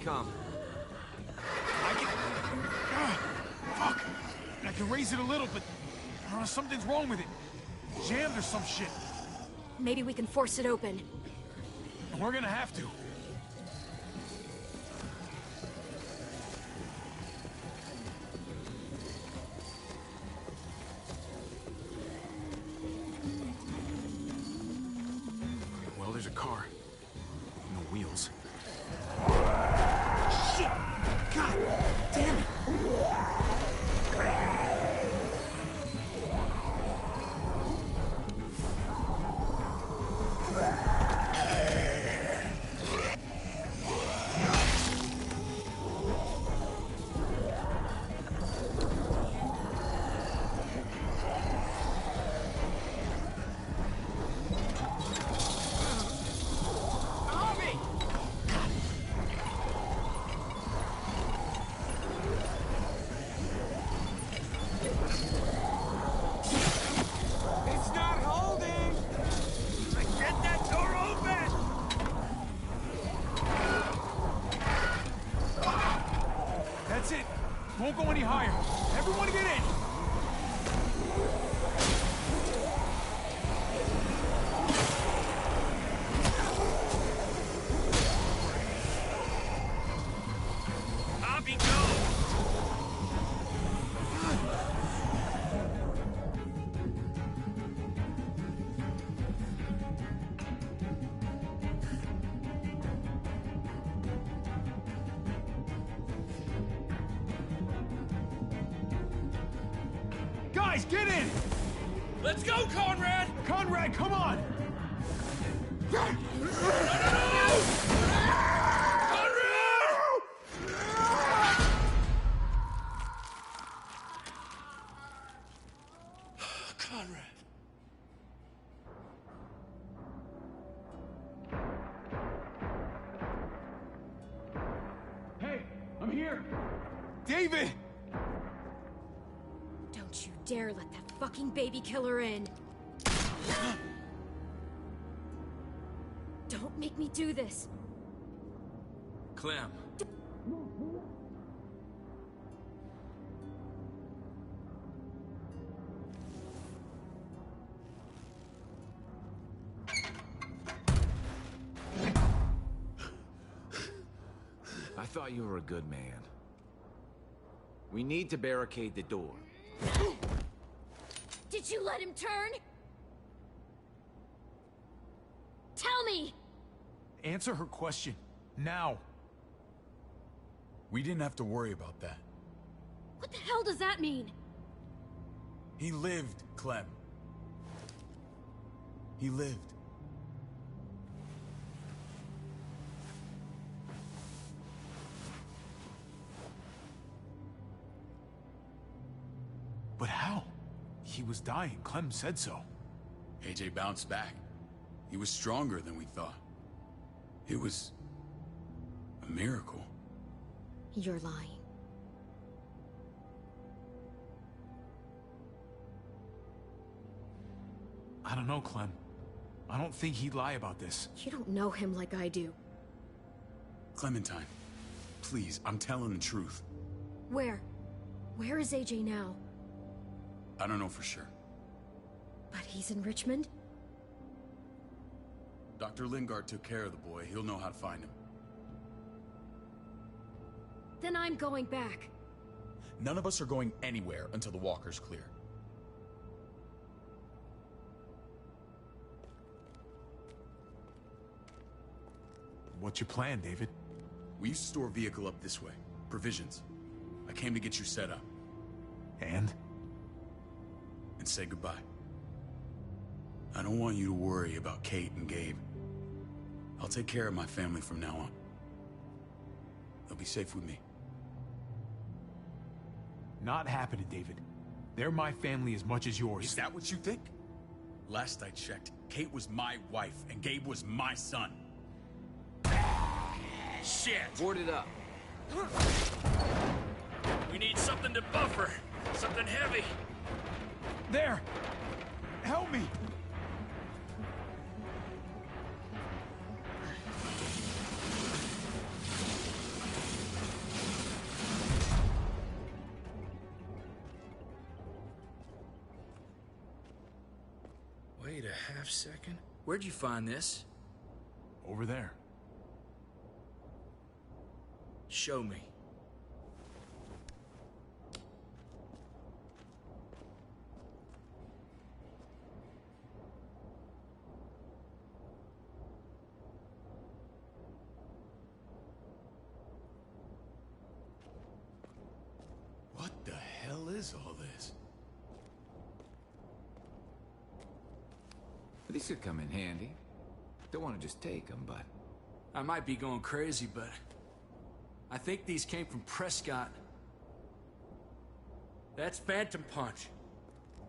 Come. Fuck! I can raise it a little, but something's wrong with it. Jammed or some shit. Maybe we can force it open. We're gonna have to. Well, there's a car. No wheels. Shit! God damn it! Won't go any higher. Everyone get in! Javi, go! Guys, get in! Let's go, Conrad! Conrad, come on! No! Conrad! Hey, I'm here! David! Don't you dare let that fucking baby killer in! Don't make me do this! Clem. I thought thought you were a good man. We need to barricade the door. Did you let him turn? Tell me! Answer her question. Now. We didn't have to worry about that. What the hell does that mean? He lived, Clem. He lived. But how? He was dying. Clem said so. AJ bounced back. He was stronger than we thought. It was a miracle. You're lying. I don't know, Clem. I don't think he'd lie about this. You don't know him like I do. Clementine, please, I'm telling the truth. Where? Where is AJ now? I don't know for sure. But he's in Richmond? Dr. Lingard took care of the boy. He'll know how to find him. Then I'm going back. None of us are going anywhere until the walker's clear. What's your plan, David? We used to store a vehicle up this way. Provisions. I came to get you set up. And say goodbye. I don't want you to worry about Kate and Gabe. I'll take care of my family from now on. They'll be safe with me. Not happening, David. They're my family as much as yours. Is that what you think? Last I checked, Kate was my wife and Gabe was my son. Shit! Board it up. We need something to buffer. Something heavy. There! Help me! Wait a half second. Where'd you find this? Over there. Show me. What the hell is all this? These could come in handy. Don't want to just take them, but... I might be going crazy, but... I think these came from Prescott. That's Phantom Punch.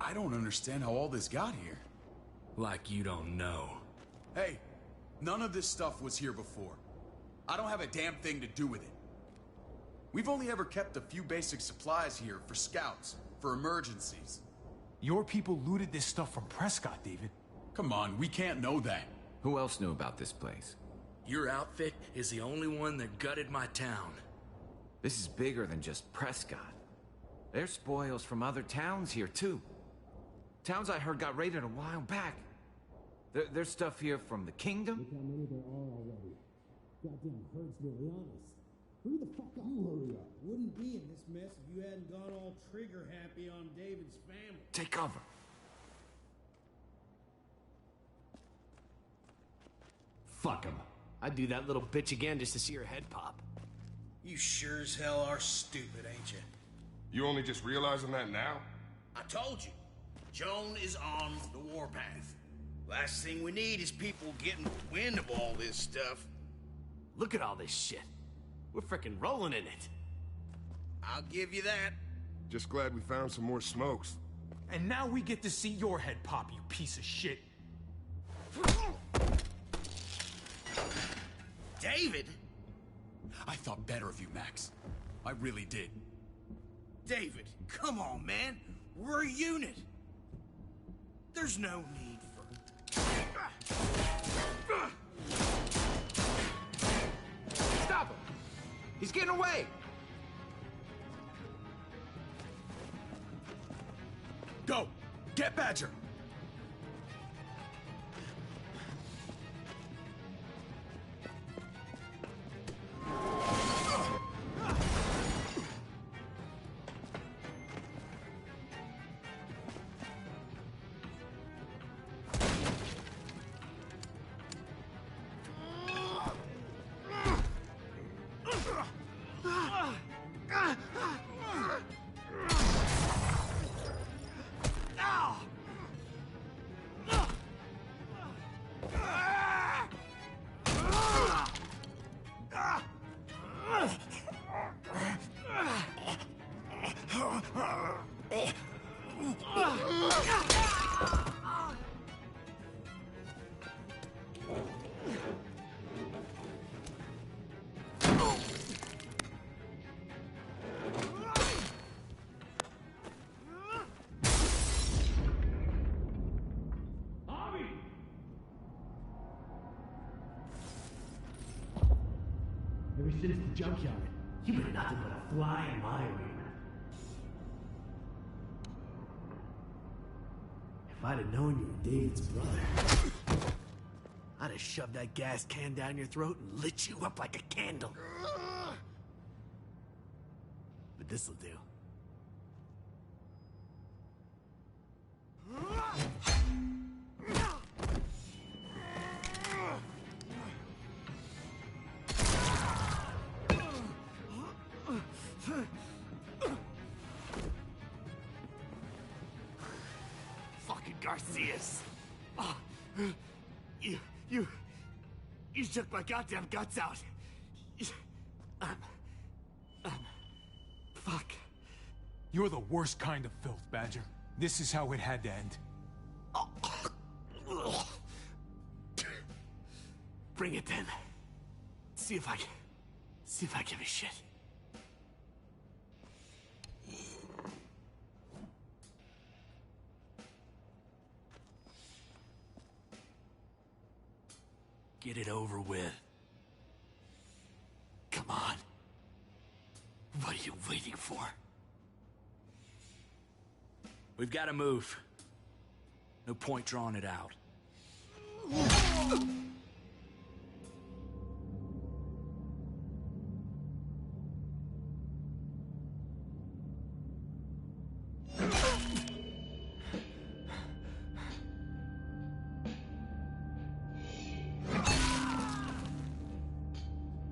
I don't understand how all this got here. Like you don't know. Hey, none of this stuff was here before. I don't have a damn thing to do with it. We've only ever kept a few basic supplies here for scouts, for emergencies. Your people looted this stuff from Prescott, David. Come on, we can't know that. Who else knew about this place? Your outfit is the only one that gutted my town. This is bigger than just Prescott. There's spoils from other towns here, too. Towns I heard got raided a while back. There's stuff here from the Kingdom. Look how many there are already. Goddamn herd's really honest. Hurry the fuck up. You hurry up. Wouldn't be in this mess if you hadn't gone all trigger happy on David's family. Take cover. Fuck him. I'd do that little bitch again just to see her head pop. You sure as hell are stupid, ain't you? You only just realizing that now? I told you. Joan is on the warpath. Last thing we need is people getting wind of all this stuff. Look at all this shit. We're frickin' rolling in it. I'll give you that. Just glad we found some more smokes. And now we get to see your head pop, you piece of shit. David? I thought better of you, Max. I really did. David, come on, man. We're a unit. There's no need for... Stop him! He's getting away! Go! Get Badger! Ever since the junkyard, you've been nothing but a fly in my ointment. If I'd have known you were David's brother, I'd have shoved that gas can down your throat and lit you up like a candle. But this'll do. Fucking Garcias. Oh, you shook my goddamn guts out. Fuck. You're the worst kind of filth, Badger. This is how it had to end. Bring it then. See if I give a shit. Get it over with. Come on. What are you waiting for? We've got to move. No point drawing it out.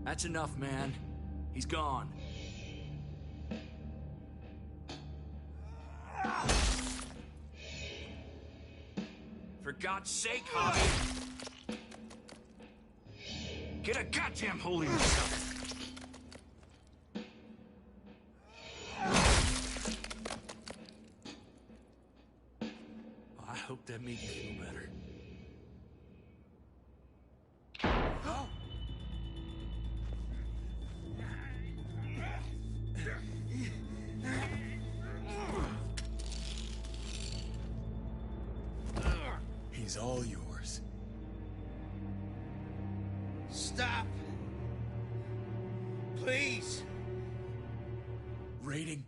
That's enough, man. He's gone. For God's sake, Javi! Get a goddamn hold of yourself! Oh, I hope that made you feel better. He's all yours. Stop. Please. Raiding,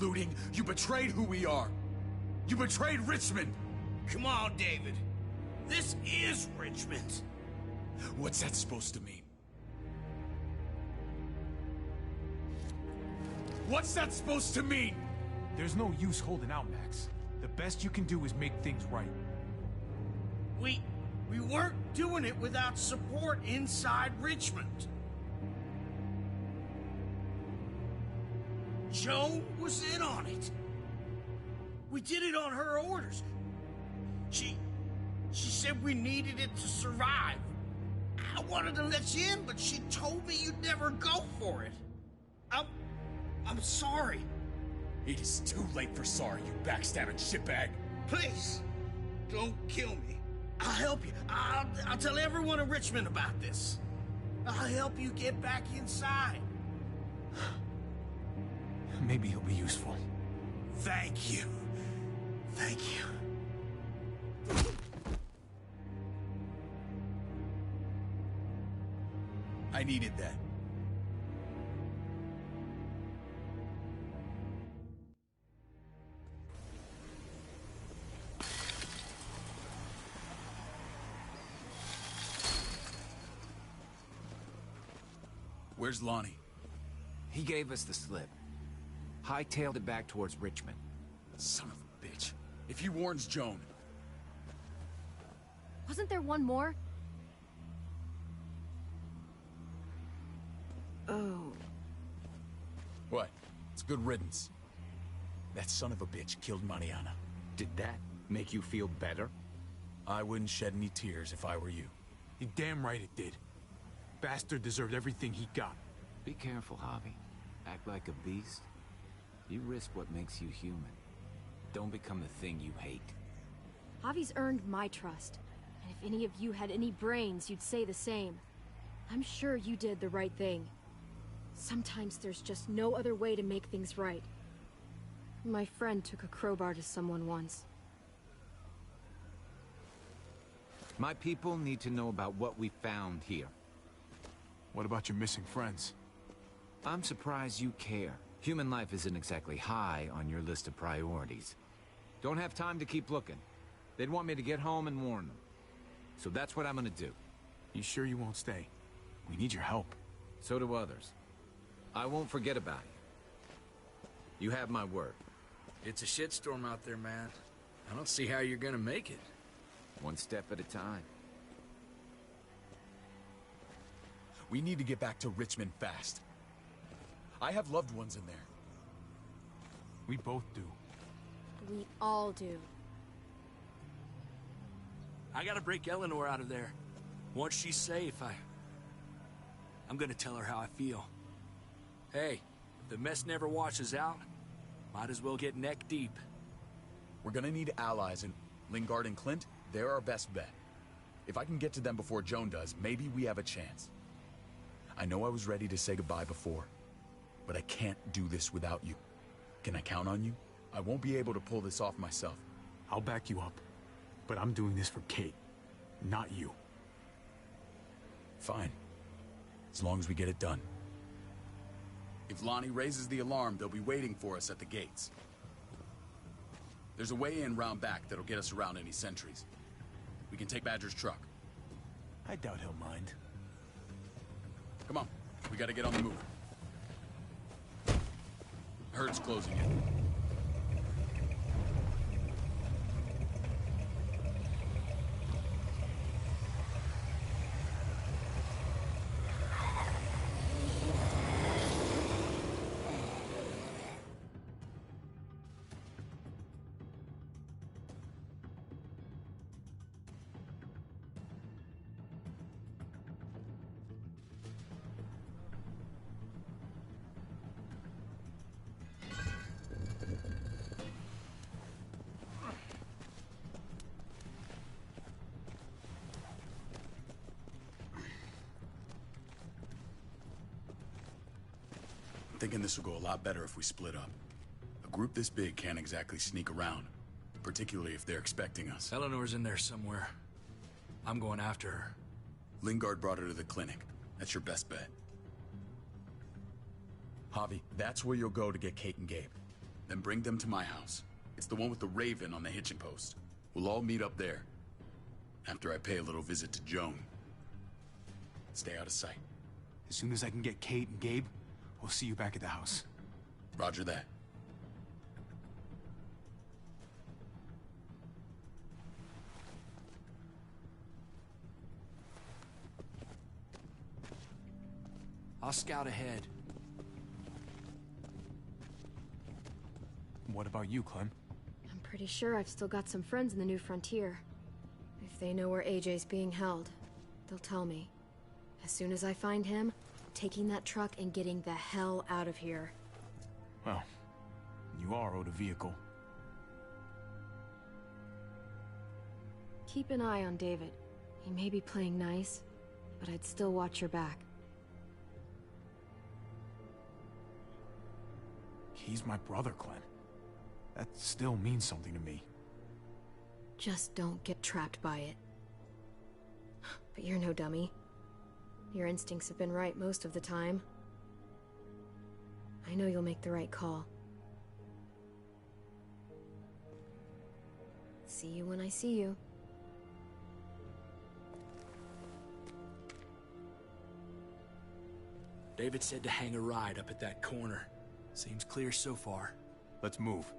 looting, you betrayed who we are. You betrayed Richmond. Come on, David. This is Richmond. What's that supposed to mean? What's that supposed to mean? There's no use holding out, Max. The best you can do is make things right. We weren't doing it without support inside Richmond. Joan was in on it. We did it on her orders. She said we needed it to survive. I wanted to let you in, but she told me you'd never go for it. I'm sorry. It is too late for sorry, you backstabbing shitbag. Please, don't kill me. I'll help you. I'll tell everyone in Richmond about this. I'll help you get back inside. Maybe he'll be useful. Thank you. Thank you. I needed that. Where's Lonnie? He gave us the slip. Hightailed it back towards Richmond. Son of a bitch. If he warns Joan... Wasn't there one more? Oh. What? It's good riddance. That son of a bitch killed Mariana. Did that make you feel better? I wouldn't shed any tears if I were you. You're damn right it did. Bastard deserved everything he got. Be careful, Javi. Act like a beast. You risk what makes you human. Don't become the thing you hate. Javi's earned my trust. And if any of you had any brains, you'd say the same. I'm sure you did the right thing. Sometimes there's just no other way to make things right. My friend took a crowbar to someone once. My people need to know about what we found here. What about your missing friends? I'm surprised you care. Human life isn't exactly high on your list of priorities. Don't have time to keep looking. They'd want me to get home and warn them. So that's what I'm gonna do. You sure you won't stay? We need your help. So do others. I won't forget about you. You have my word. It's a shitstorm out there, man. I don't see how you're gonna make it. One step at a time. We need to get back to Richmond fast. I have loved ones in there. We both do. We all do. I gotta break Eleanor out of there. Once she's safe, I'm gonna tell her how I feel. Hey, if the mess never washes out, might as well get neck deep. We're gonna need allies, and Lingard and Clint, they're our best bet. If I can get to them before Joan does, maybe we have a chance. I know I was ready to say goodbye before, but I can't do this without you. Can I count on you? I won't be able to pull this off myself. I'll back you up, but I'm doing this for Kate, not you. Fine. As long as we get it done. If Lonnie raises the alarm, they'll be waiting for us at the gates. There's a way in round back that'll get us around any sentries. We can take Badger's truck. I doubt he'll mind. Come on, we gotta get on the move. Herd's closing in. Thinking this will go a lot better if we split up. A group this big can't exactly sneak around, particularly if they're expecting us. Eleanor's in there somewhere. I'm going after her. Lingard brought her to the clinic. That's your best bet. Javi, that's where you'll go to get Kate and Gabe. Then bring them to my house. It's the one with the Raven on the hitching post. We'll all meet up there. After I pay a little visit to Joan. Stay out of sight. As soon as I can get Kate and Gabe, we'll see you back at the house. Roger that. I'll scout ahead. What about you, Clem? I'm pretty sure I've still got some friends in the New Frontier. If they know where AJ's being held, they'll tell me. As soon as I find him, taking that truck and getting the hell out of here. Well, you are owed a vehicle. Keep an eye on David. He may be playing nice, but I'd still watch your back. He's my brother, Clem. That still means something to me. Just don't get trapped by it. But you're no dummy. Your instincts have been right most of the time. I know you'll make the right call. See you when I see you. David said to hang a ride up at that corner. Seems clear so far. Let's move.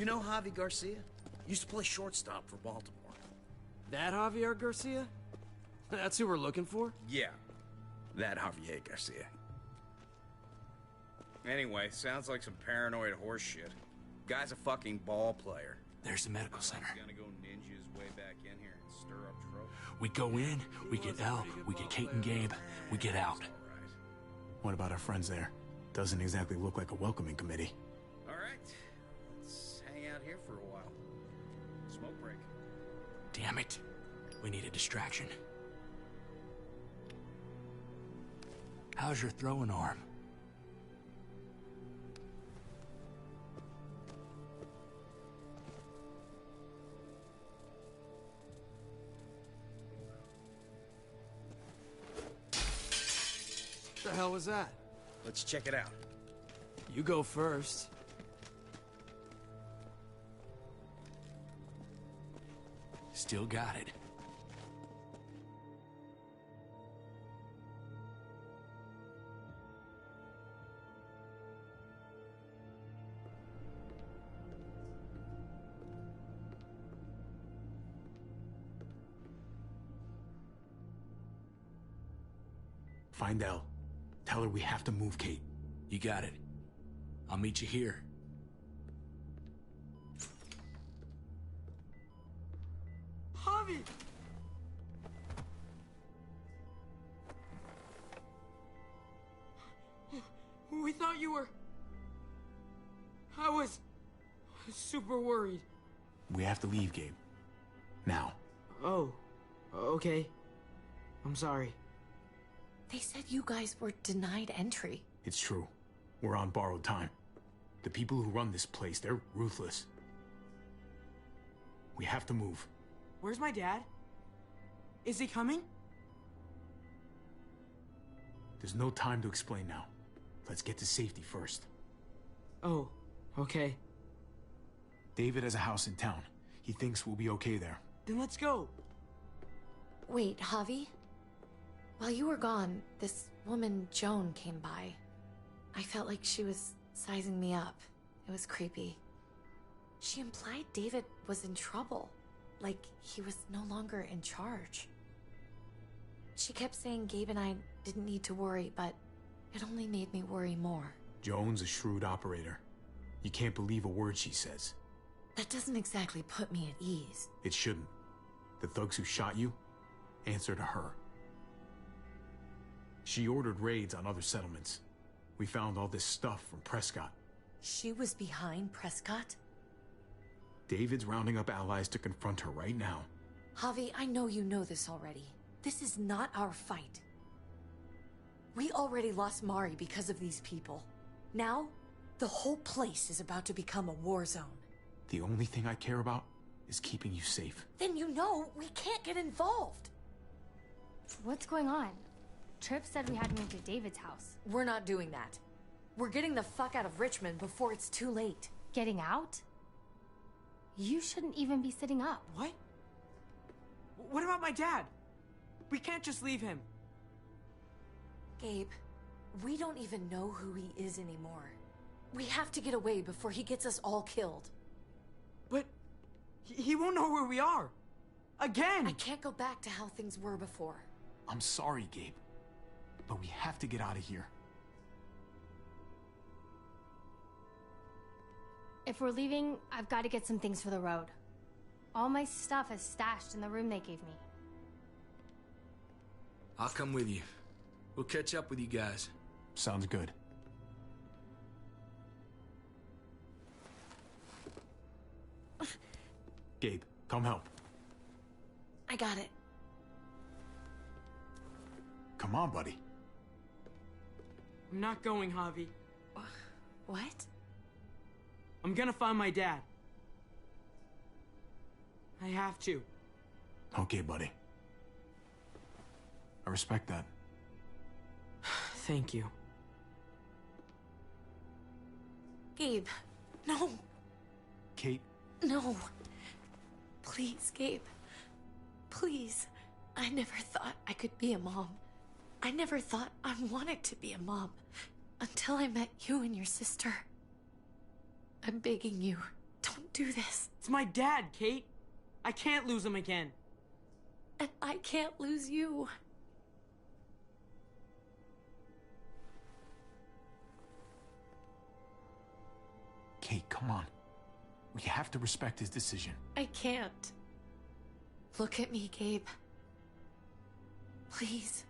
You know Javi Garcia? Used to play shortstop for Baltimore. That Javier Garcia? That's who we're looking for? Yeah, that Javier Garcia. Anyway, sounds like some paranoid horse shit. Guy's a fucking ball player. There's the medical center. He's gonna go ninja his way back in here and stir up trouble. We go in, we get Elle, we get Kate and Gabe, we get out. What about our friends there? Doesn't exactly look like a welcoming committee. All right, let's hang out here for a while. Smoke break. Damn it. We need a distraction. How's your throwing arm? What the hell was that? Let's check it out. You go first. Still got it. Find Elle. Tell her we have to move Kate. You got it. I'll meet you here. Javi! We thought you were... I was super worried. We have to leave, Gabe. Now. Oh, okay. I'm sorry. They said you guys were denied entry. It's true. We're on borrowed time. The people who run this place, they're ruthless. We have to move. Where's my dad? Is he coming? There's no time to explain now. Let's get to safety first. Oh, okay. David has a house in town. He thinks we'll be okay there. Then let's go. Wait, Javi? While you were gone, this woman, Joan, came by. I felt like she was sizing me up. It was creepy. She implied David was in trouble. Like he was no longer in charge. She kept saying Gabe and I didn't need to worry, but it only made me worry more. Joan's a shrewd operator. You can't believe a word she says. That doesn't exactly put me at ease. It shouldn't. The thugs who shot you answer to her. She ordered raids on other settlements. We found all this stuff from Prescott. She was behind Prescott? David's rounding up allies to confront her right now. Javi, I know you know this already. This is not our fight. We already lost Mari because of these people. Now, the whole place is about to become a war zone. The only thing I care about is keeping you safe. Then you know we can't get involved. What's going on? Tripp said we had to move to David's house. We're not doing that. We're getting the fuck out of Richmond before it's too late. Getting out? You shouldn't even be sitting up. What? What about my dad? We can't just leave him. Gabe, we don't even know who he is anymore. We have to get away before he gets us all killed. But he won't know where we are. Again! I can't go back to how things were before. I'm sorry, Gabe. But we have to get out of here. If we're leaving, I've got to get some things for the road. All my stuff is stashed in the room they gave me. I'll come with you. We'll catch up with you guys. Sounds good. Gabe, come help. I got it. Come on, buddy. I'm not going, Javi. What? I'm gonna find my dad. I have to. Okay, buddy. I respect that. Thank you. Gabe, no. Kate. No. Please, Gabe. Please. I never thought I could be a mom. I never thought I wanted to be a mom. Until I met you and your sister. I'm begging you. Don't do this. It's my dad, Kate. I can't lose him again. And I can't lose you. Kate, come on. We have to respect his decision. I can't. Look at me, Gabe. Please.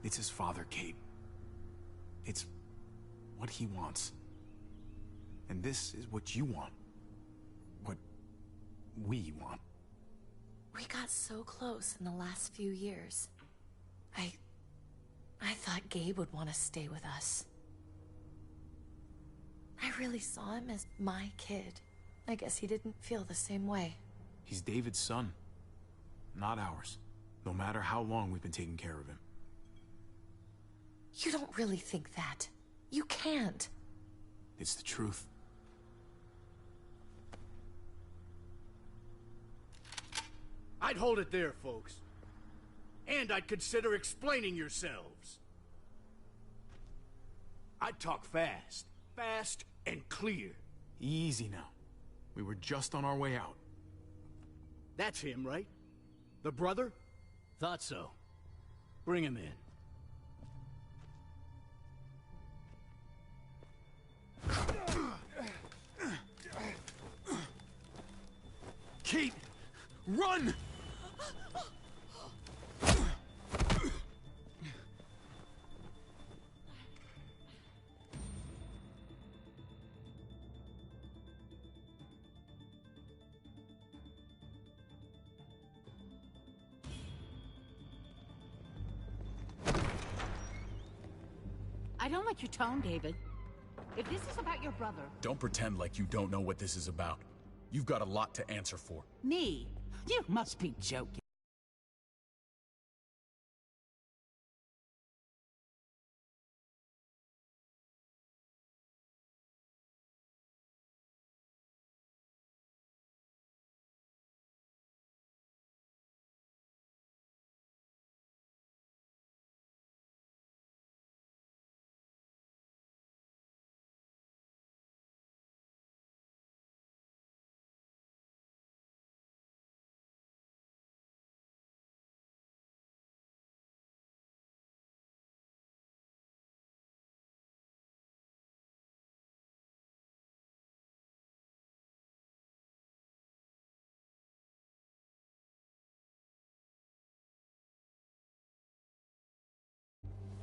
It's his father, Kate. It's what he wants. And this is what you want. What we want. We got so close in the last few years. I thought Gabe would want to stay with us. I really saw him as my kid. I guess he didn't feel the same way. He's David's son, not ours. No matter how long we've been taking care of him. You don't really think that. You can't. It's the truth. I'd hold it there, folks. And I'd consider explaining yourselves. I'd talk fast. Fast and clear. Easy now. We were just on our way out. That's him, right? The brother? Thought so. Bring him in. Kate! Run! I don't like your tone, David. If this is about your brother... Don't pretend like you don't know what this is about. You've got a lot to answer for. Me? You must be joking.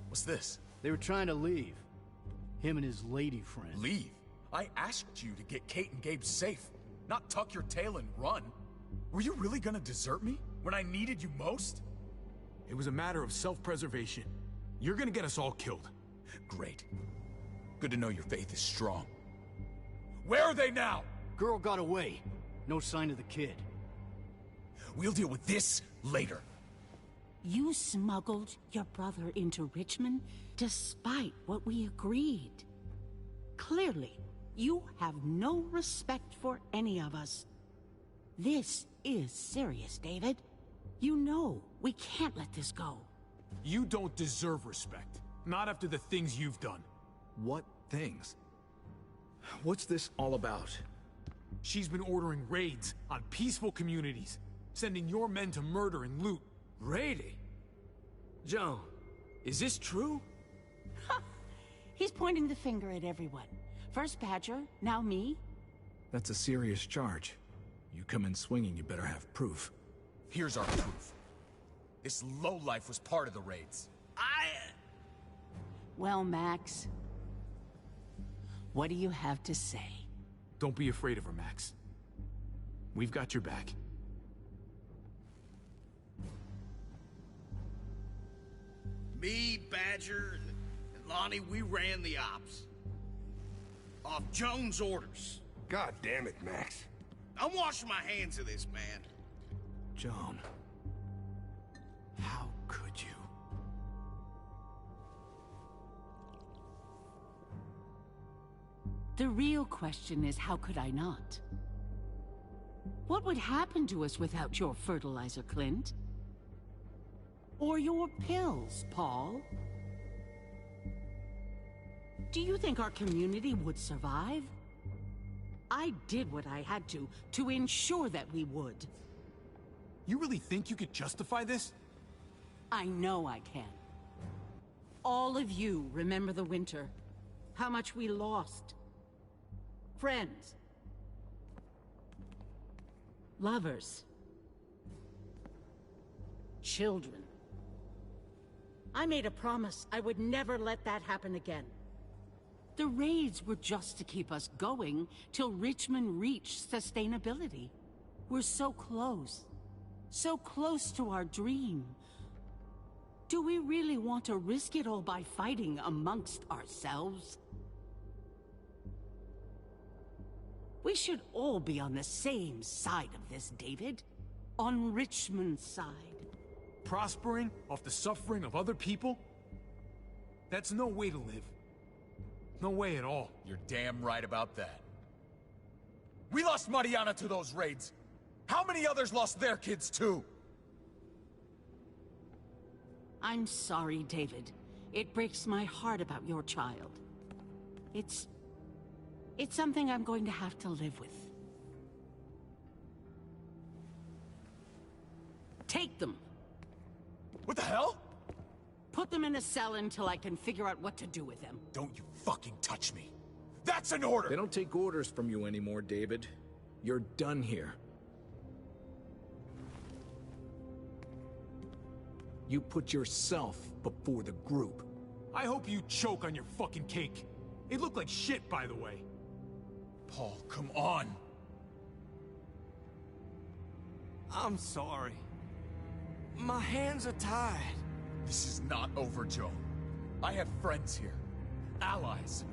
What's this? They were trying to leave. Him and his lady friend. Leave? I asked you to get Kate and Gabe safe, not tuck your tail and run. Were you really gonna desert me when I needed you most? It was a matter of self-preservation. You're gonna get us all killed. Great. Good to know your faith is strong. Where are they now? Girl got away. No sign of the kid. We'll deal with this later. You smuggled your brother into Richmond despite what we agreed. Clearly, you have no respect for any of us. This is serious, David. You know we can't let this go. You don't deserve respect. Not after the things you've done. What things? What's this all about? She's been ordering raids on peaceful communities, sending your men to murder and loot. Raiding? Joan, is this true? He's pointing the finger at everyone. First Badger, now me. That's a serious charge. You come in swinging, you better have proof. Here's our proof. This lowlife was part of the raids. Well, Max, what do you have to say? Don't be afraid of her, Max. We've got your back. Me, Badger, and Lonnie, we ran the ops. Off Jones' orders. God damn it, Max. I'm washing my hands of this, man. Joan. How could you? The real question is, how could I not? What would happen to us without your fertilizer, Clint? Or your pills, Paul? Do you think our community would survive? I did what I had to ensure that we would. You really think you could justify this? I know I can. All of you remember the winter. How much we lost. Friends. Lovers. Children. I made a promise I would never let that happen again. The raids were just to keep us going till Richmond reached sustainability. We're so close. So close to our dream. Do we really want to risk it all by fighting amongst ourselves? We should all be on the same side of this, David. On Richmond's side. Prospering off the suffering of other people? That's no way to live. No way at all. You're damn right about that. We lost Mariana to those raids. How many others lost their kids too? I'm sorry, David. It breaks my heart about your child. It's something I'm going to have to live with. Take them. What the hell? Put them in a cell until I can figure out what to do with them. Don't you fucking touch me. That's an order! They don't take orders from you anymore, David. You're done here. You put yourself before the group. I hope you choke on your fucking cake. It looked like shit, by the way. Paul, come on! I'm sorry. My hands are tied. This is not over, Joan. I have friends here. Allies.